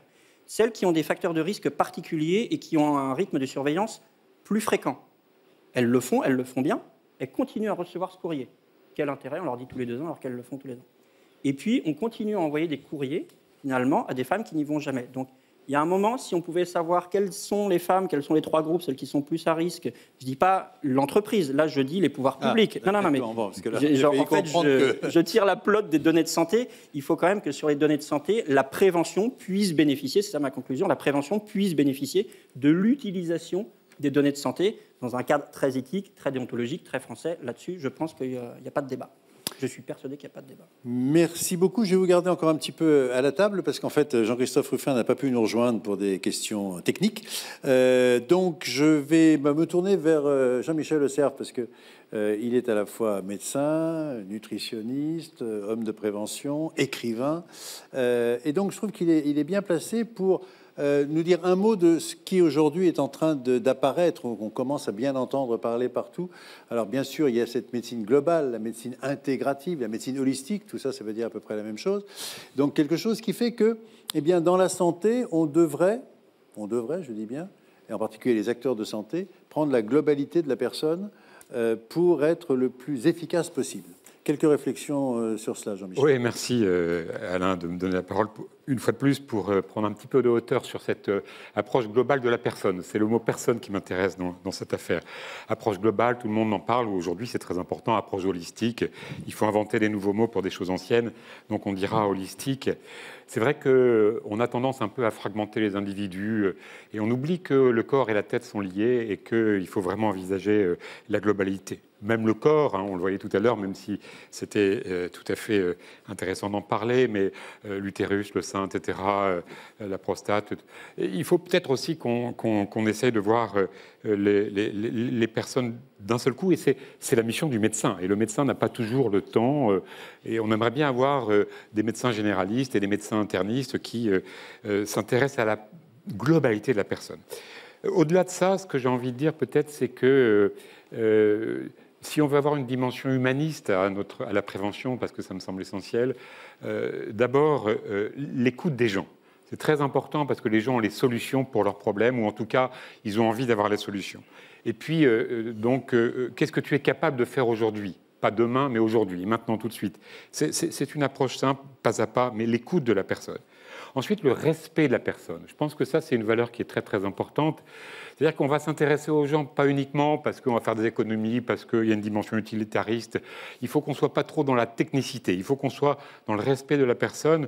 Celles qui ont des facteurs de risque particuliers et qui ont un rythme de surveillance plus fréquent, elles le font bien, elles continuent à recevoir ce courrier. Quel intérêt? On leur dit tous les 2 ans alors qu'elles le font tous les ans. Et puis, on continue à envoyer des courriers, finalement, à des femmes qui n'y vont jamais. Donc, il y a un moment, si on pouvait savoir quelles sont les femmes, quels sont les 3 groupes, celles qui sont plus à risque, je ne dis pas l'entreprise, là je dis les pouvoirs publics. Non, mais je tire la pelote des données de santé. Il faut quand même que sur les données de santé, la prévention puisse bénéficier, c'est ça ma conclusion, la prévention puisse bénéficier de l'utilisation des données de santé dans un cadre très éthique, très déontologique, très français. Là-dessus, je pense qu'il n'y a pas de débat. Je suis persuadé qu'il n'y a pas de débat. Merci beaucoup. Je vais vous garder encore un petit peu à la table parce qu'en fait, Jean-Christophe Rufin n'a pas pu nous rejoindre pour des questions techniques. Donc, je vais me tourner vers Jean-Michel Le Cerf parce que il est à la fois médecin, nutritionniste, homme de prévention, écrivain. Et donc, je trouve qu'il est bien placé pour nous dire un mot de ce qui aujourd'hui est en train d'apparaître, on commence à bien entendre parler partout. Alors bien sûr, il y a cette médecine globale, la médecine intégrative, la médecine holistique, tout ça, ça veut dire à peu près la même chose. Donc quelque chose qui fait que, eh bien, dans la santé, on devrait, je dis bien, et en particulier les acteurs de santé, prendre la globalité de la personne pour être le plus efficace possible. Quelques réflexions sur cela, Jean-Michel. Oui, merci Alain de me donner la parole une fois de plus pour prendre un petit peu de hauteur sur cette approche globale de la personne. C'est le mot personne qui m'intéresse dans cette affaire. Approche globale, tout le monde en parle. Aujourd'hui, c'est très important. Approche holistique. Il faut inventer des nouveaux mots pour des choses anciennes. Donc, on dira holistique. C'est vrai qu'on a tendance un peu à fragmenter les individus et on oublie que le corps et la tête sont liés et qu'il faut vraiment envisager la globalité. Même le corps, on le voyait tout à l'heure, même si c'était tout à fait intéressant d'en parler, mais l'utérus, le sein, etc., la prostate. Il faut peut-être aussi qu'on essaye de voir les personnes d'un seul coup, et c'est la mission du médecin. Et le médecin n'a pas toujours le temps, et on aimerait bien avoir des médecins généralistes et des médecins internistes qui s'intéressent à la globalité de la personne. Au-delà de ça, ce que j'ai envie de dire peut-être, c'est que si on veut avoir une dimension humaniste à la prévention, parce que ça me semble essentiel, d'abord l'écoute des gens. C'est très important parce que les gens ont les solutions pour leurs problèmes, ou en tout cas, ils ont envie d'avoir les solutions. Et puis, qu'est-ce que tu es capable de faire aujourd'hui? Pas demain, mais aujourd'hui, maintenant, tout de suite. C'est une approche simple, pas à pas, mais l'écoute de la personne. Ensuite, le respect de la personne. Je pense que ça, c'est une valeur qui est très, très importante. C'est-à-dire qu'on va s'intéresser aux gens, pas uniquement parce qu'on va faire des économies, parce qu'il y a une dimension utilitariste. Il faut qu'on ne soit pas trop dans la technicité. Il faut qu'on soit dans le respect de la personne,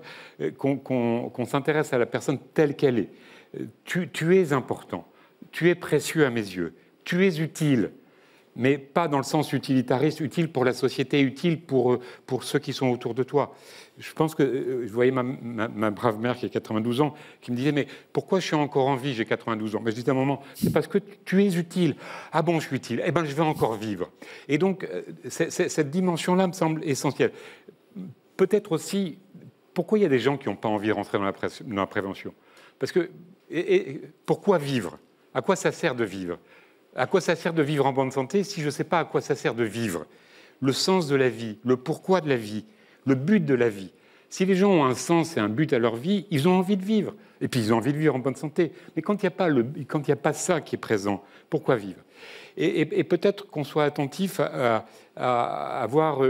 qu'on s'intéresse à la personne telle qu'elle est. Tu es important. Tu es précieux à mes yeux. Tu es utile. Mais pas dans le sens utilitariste, utile pour la société, utile pour ceux qui sont autour de toi. Je pense que, je voyais ma brave mère qui a 92 ans, qui me disait, mais pourquoi je suis encore en vie, j'ai 92 ans? Mais je disais à un moment, c'est parce que tu es utile. Ah bon, je suis utile, eh bien je vais encore vivre. Et donc, cette dimension-là me semble essentielle. Peut-être aussi, pourquoi il y a des gens qui n'ont pas envie de rentrer dans la prévention? Parce que, pourquoi vivre? À quoi ça sert de vivre? À quoi ça sert de vivre en bonne santé si je ne sais pas à quoi ça sert de vivre? Le sens de la vie, le pourquoi de la vie, le but de la vie. Si les gens ont un sens et un but à leur vie, ils ont envie de vivre. Et puis ils ont envie de vivre en bonne santé. Mais quand il n'y a pas ça qui est présent, pourquoi vivre? Et peut-être qu'on soit attentif à avoir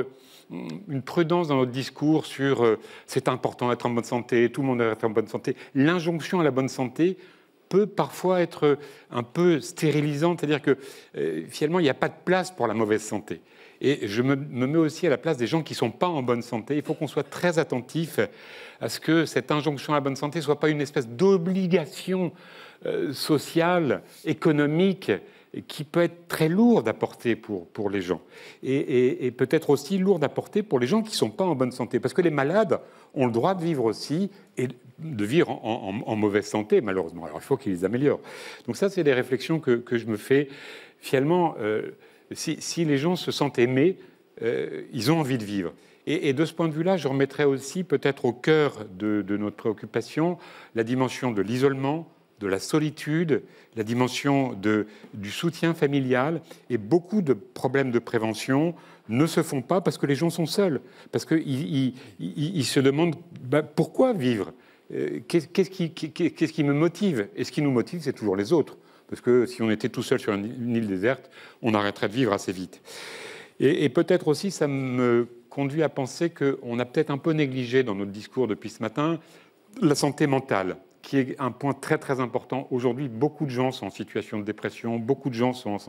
une prudence dans notre discours sur c'est important d'être en bonne santé, tout le monde doit être en bonne santé. L'injonction à la bonne santé peut parfois être un peu stérilisante, c'est-à-dire que finalement, il n'y a pas de place pour la mauvaise santé. Et je me mets aussi à la place des gens qui ne sont pas en bonne santé. Il faut qu'on soit très attentif à ce que cette injonction à la bonne santé ne soit pas une espèce d'obligation sociale, économique, qui peut être très lourde à porter pour les gens, et peut-être aussi lourde à porter pour les gens qui ne sont pas en bonne santé, parce que les malades ont le droit de vivre aussi, et de vivre en mauvaise santé, malheureusement. Alors il faut qu'ils les améliorent. Donc ça, c'est des réflexions que je me fais. Finalement, si les gens se sentent aimés, ils ont envie de vivre. Et de ce point de vue-là, je remettrais aussi peut-être au cœur de notre préoccupation la dimension de l'isolement, de la solitude, la dimension du soutien familial. Et beaucoup de problèmes de prévention ne se font pas parce que les gens sont seuls, parce qu'ils se demandent pourquoi vivre, qu'est-ce qui me motive. Et ce qui nous motive, c'est toujours les autres. Parce que si on était tout seul sur une île déserte, on arrêterait de vivre assez vite. Et peut-être aussi, ça me conduit à penser qu'on a peut-être un peu négligé dans notre discours depuis ce matin la santé mentale, qui est un point très très important. Aujourd'hui, beaucoup de gens sont en situation de dépression, beaucoup de gens sont en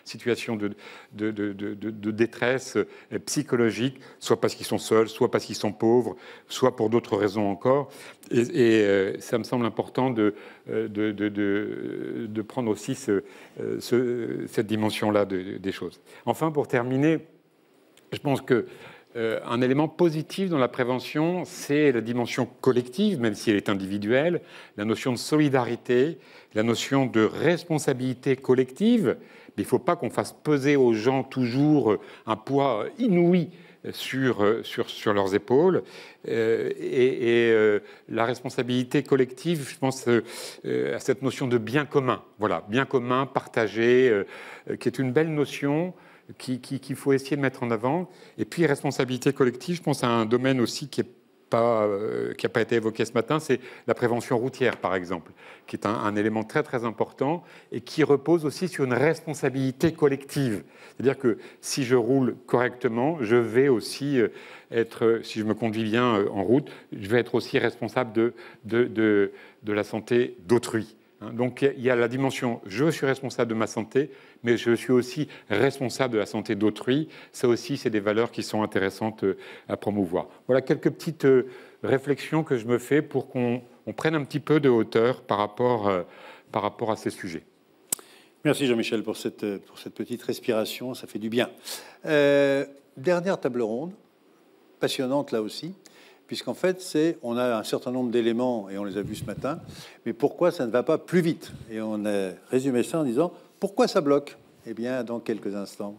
situation de détresse psychologique, soit parce qu'ils sont seuls, soit parce qu'ils sont pauvres, soit pour d'autres raisons encore. Et ça me semble important de prendre aussi cette dimension-là des choses. Enfin, pour terminer, je pense que un élément positif dans la prévention, c'est la dimension collective, même si elle est individuelle, la notion de solidarité, la notion de responsabilité collective. Mais il ne faut pas qu'on fasse peser aux gens toujours un poids inouï sur leurs épaules. La responsabilité collective, je pense à cette notion de bien commun. Voilà, bien commun, partagé, qui est une belle notion qu'il faut essayer de mettre en avant. Et puis, responsabilité collective, je pense à un domaine aussi qui n'a pas été évoqué ce matin, c'est la prévention routière, par exemple, qui est un élément très, très important et qui repose aussi sur une responsabilité collective. C'est-à-dire que si je roule correctement, je vais aussi être, si je me conduis bien en route, je vais être aussi responsable de la santé d'autrui. Donc il y a la dimension « je suis responsable de ma santé », mais je suis aussi responsable de la santé d'autrui. Ça aussi, c'est des valeurs qui sont intéressantes à promouvoir. Voilà quelques petites réflexions que je me fais pour qu'on prenne un petit peu de hauteur par rapport à ces sujets. Merci Jean-Michel pour cette petite respiration, ça fait du bien. Dernière table ronde, passionnante là aussi, puisqu'en fait, on a un certain nombre d'éléments, et on les a vus ce matin, mais pourquoi ça ne va pas plus vite? Et on a résumé ça en disant, pourquoi ça bloque? Eh bien, dans quelques instants.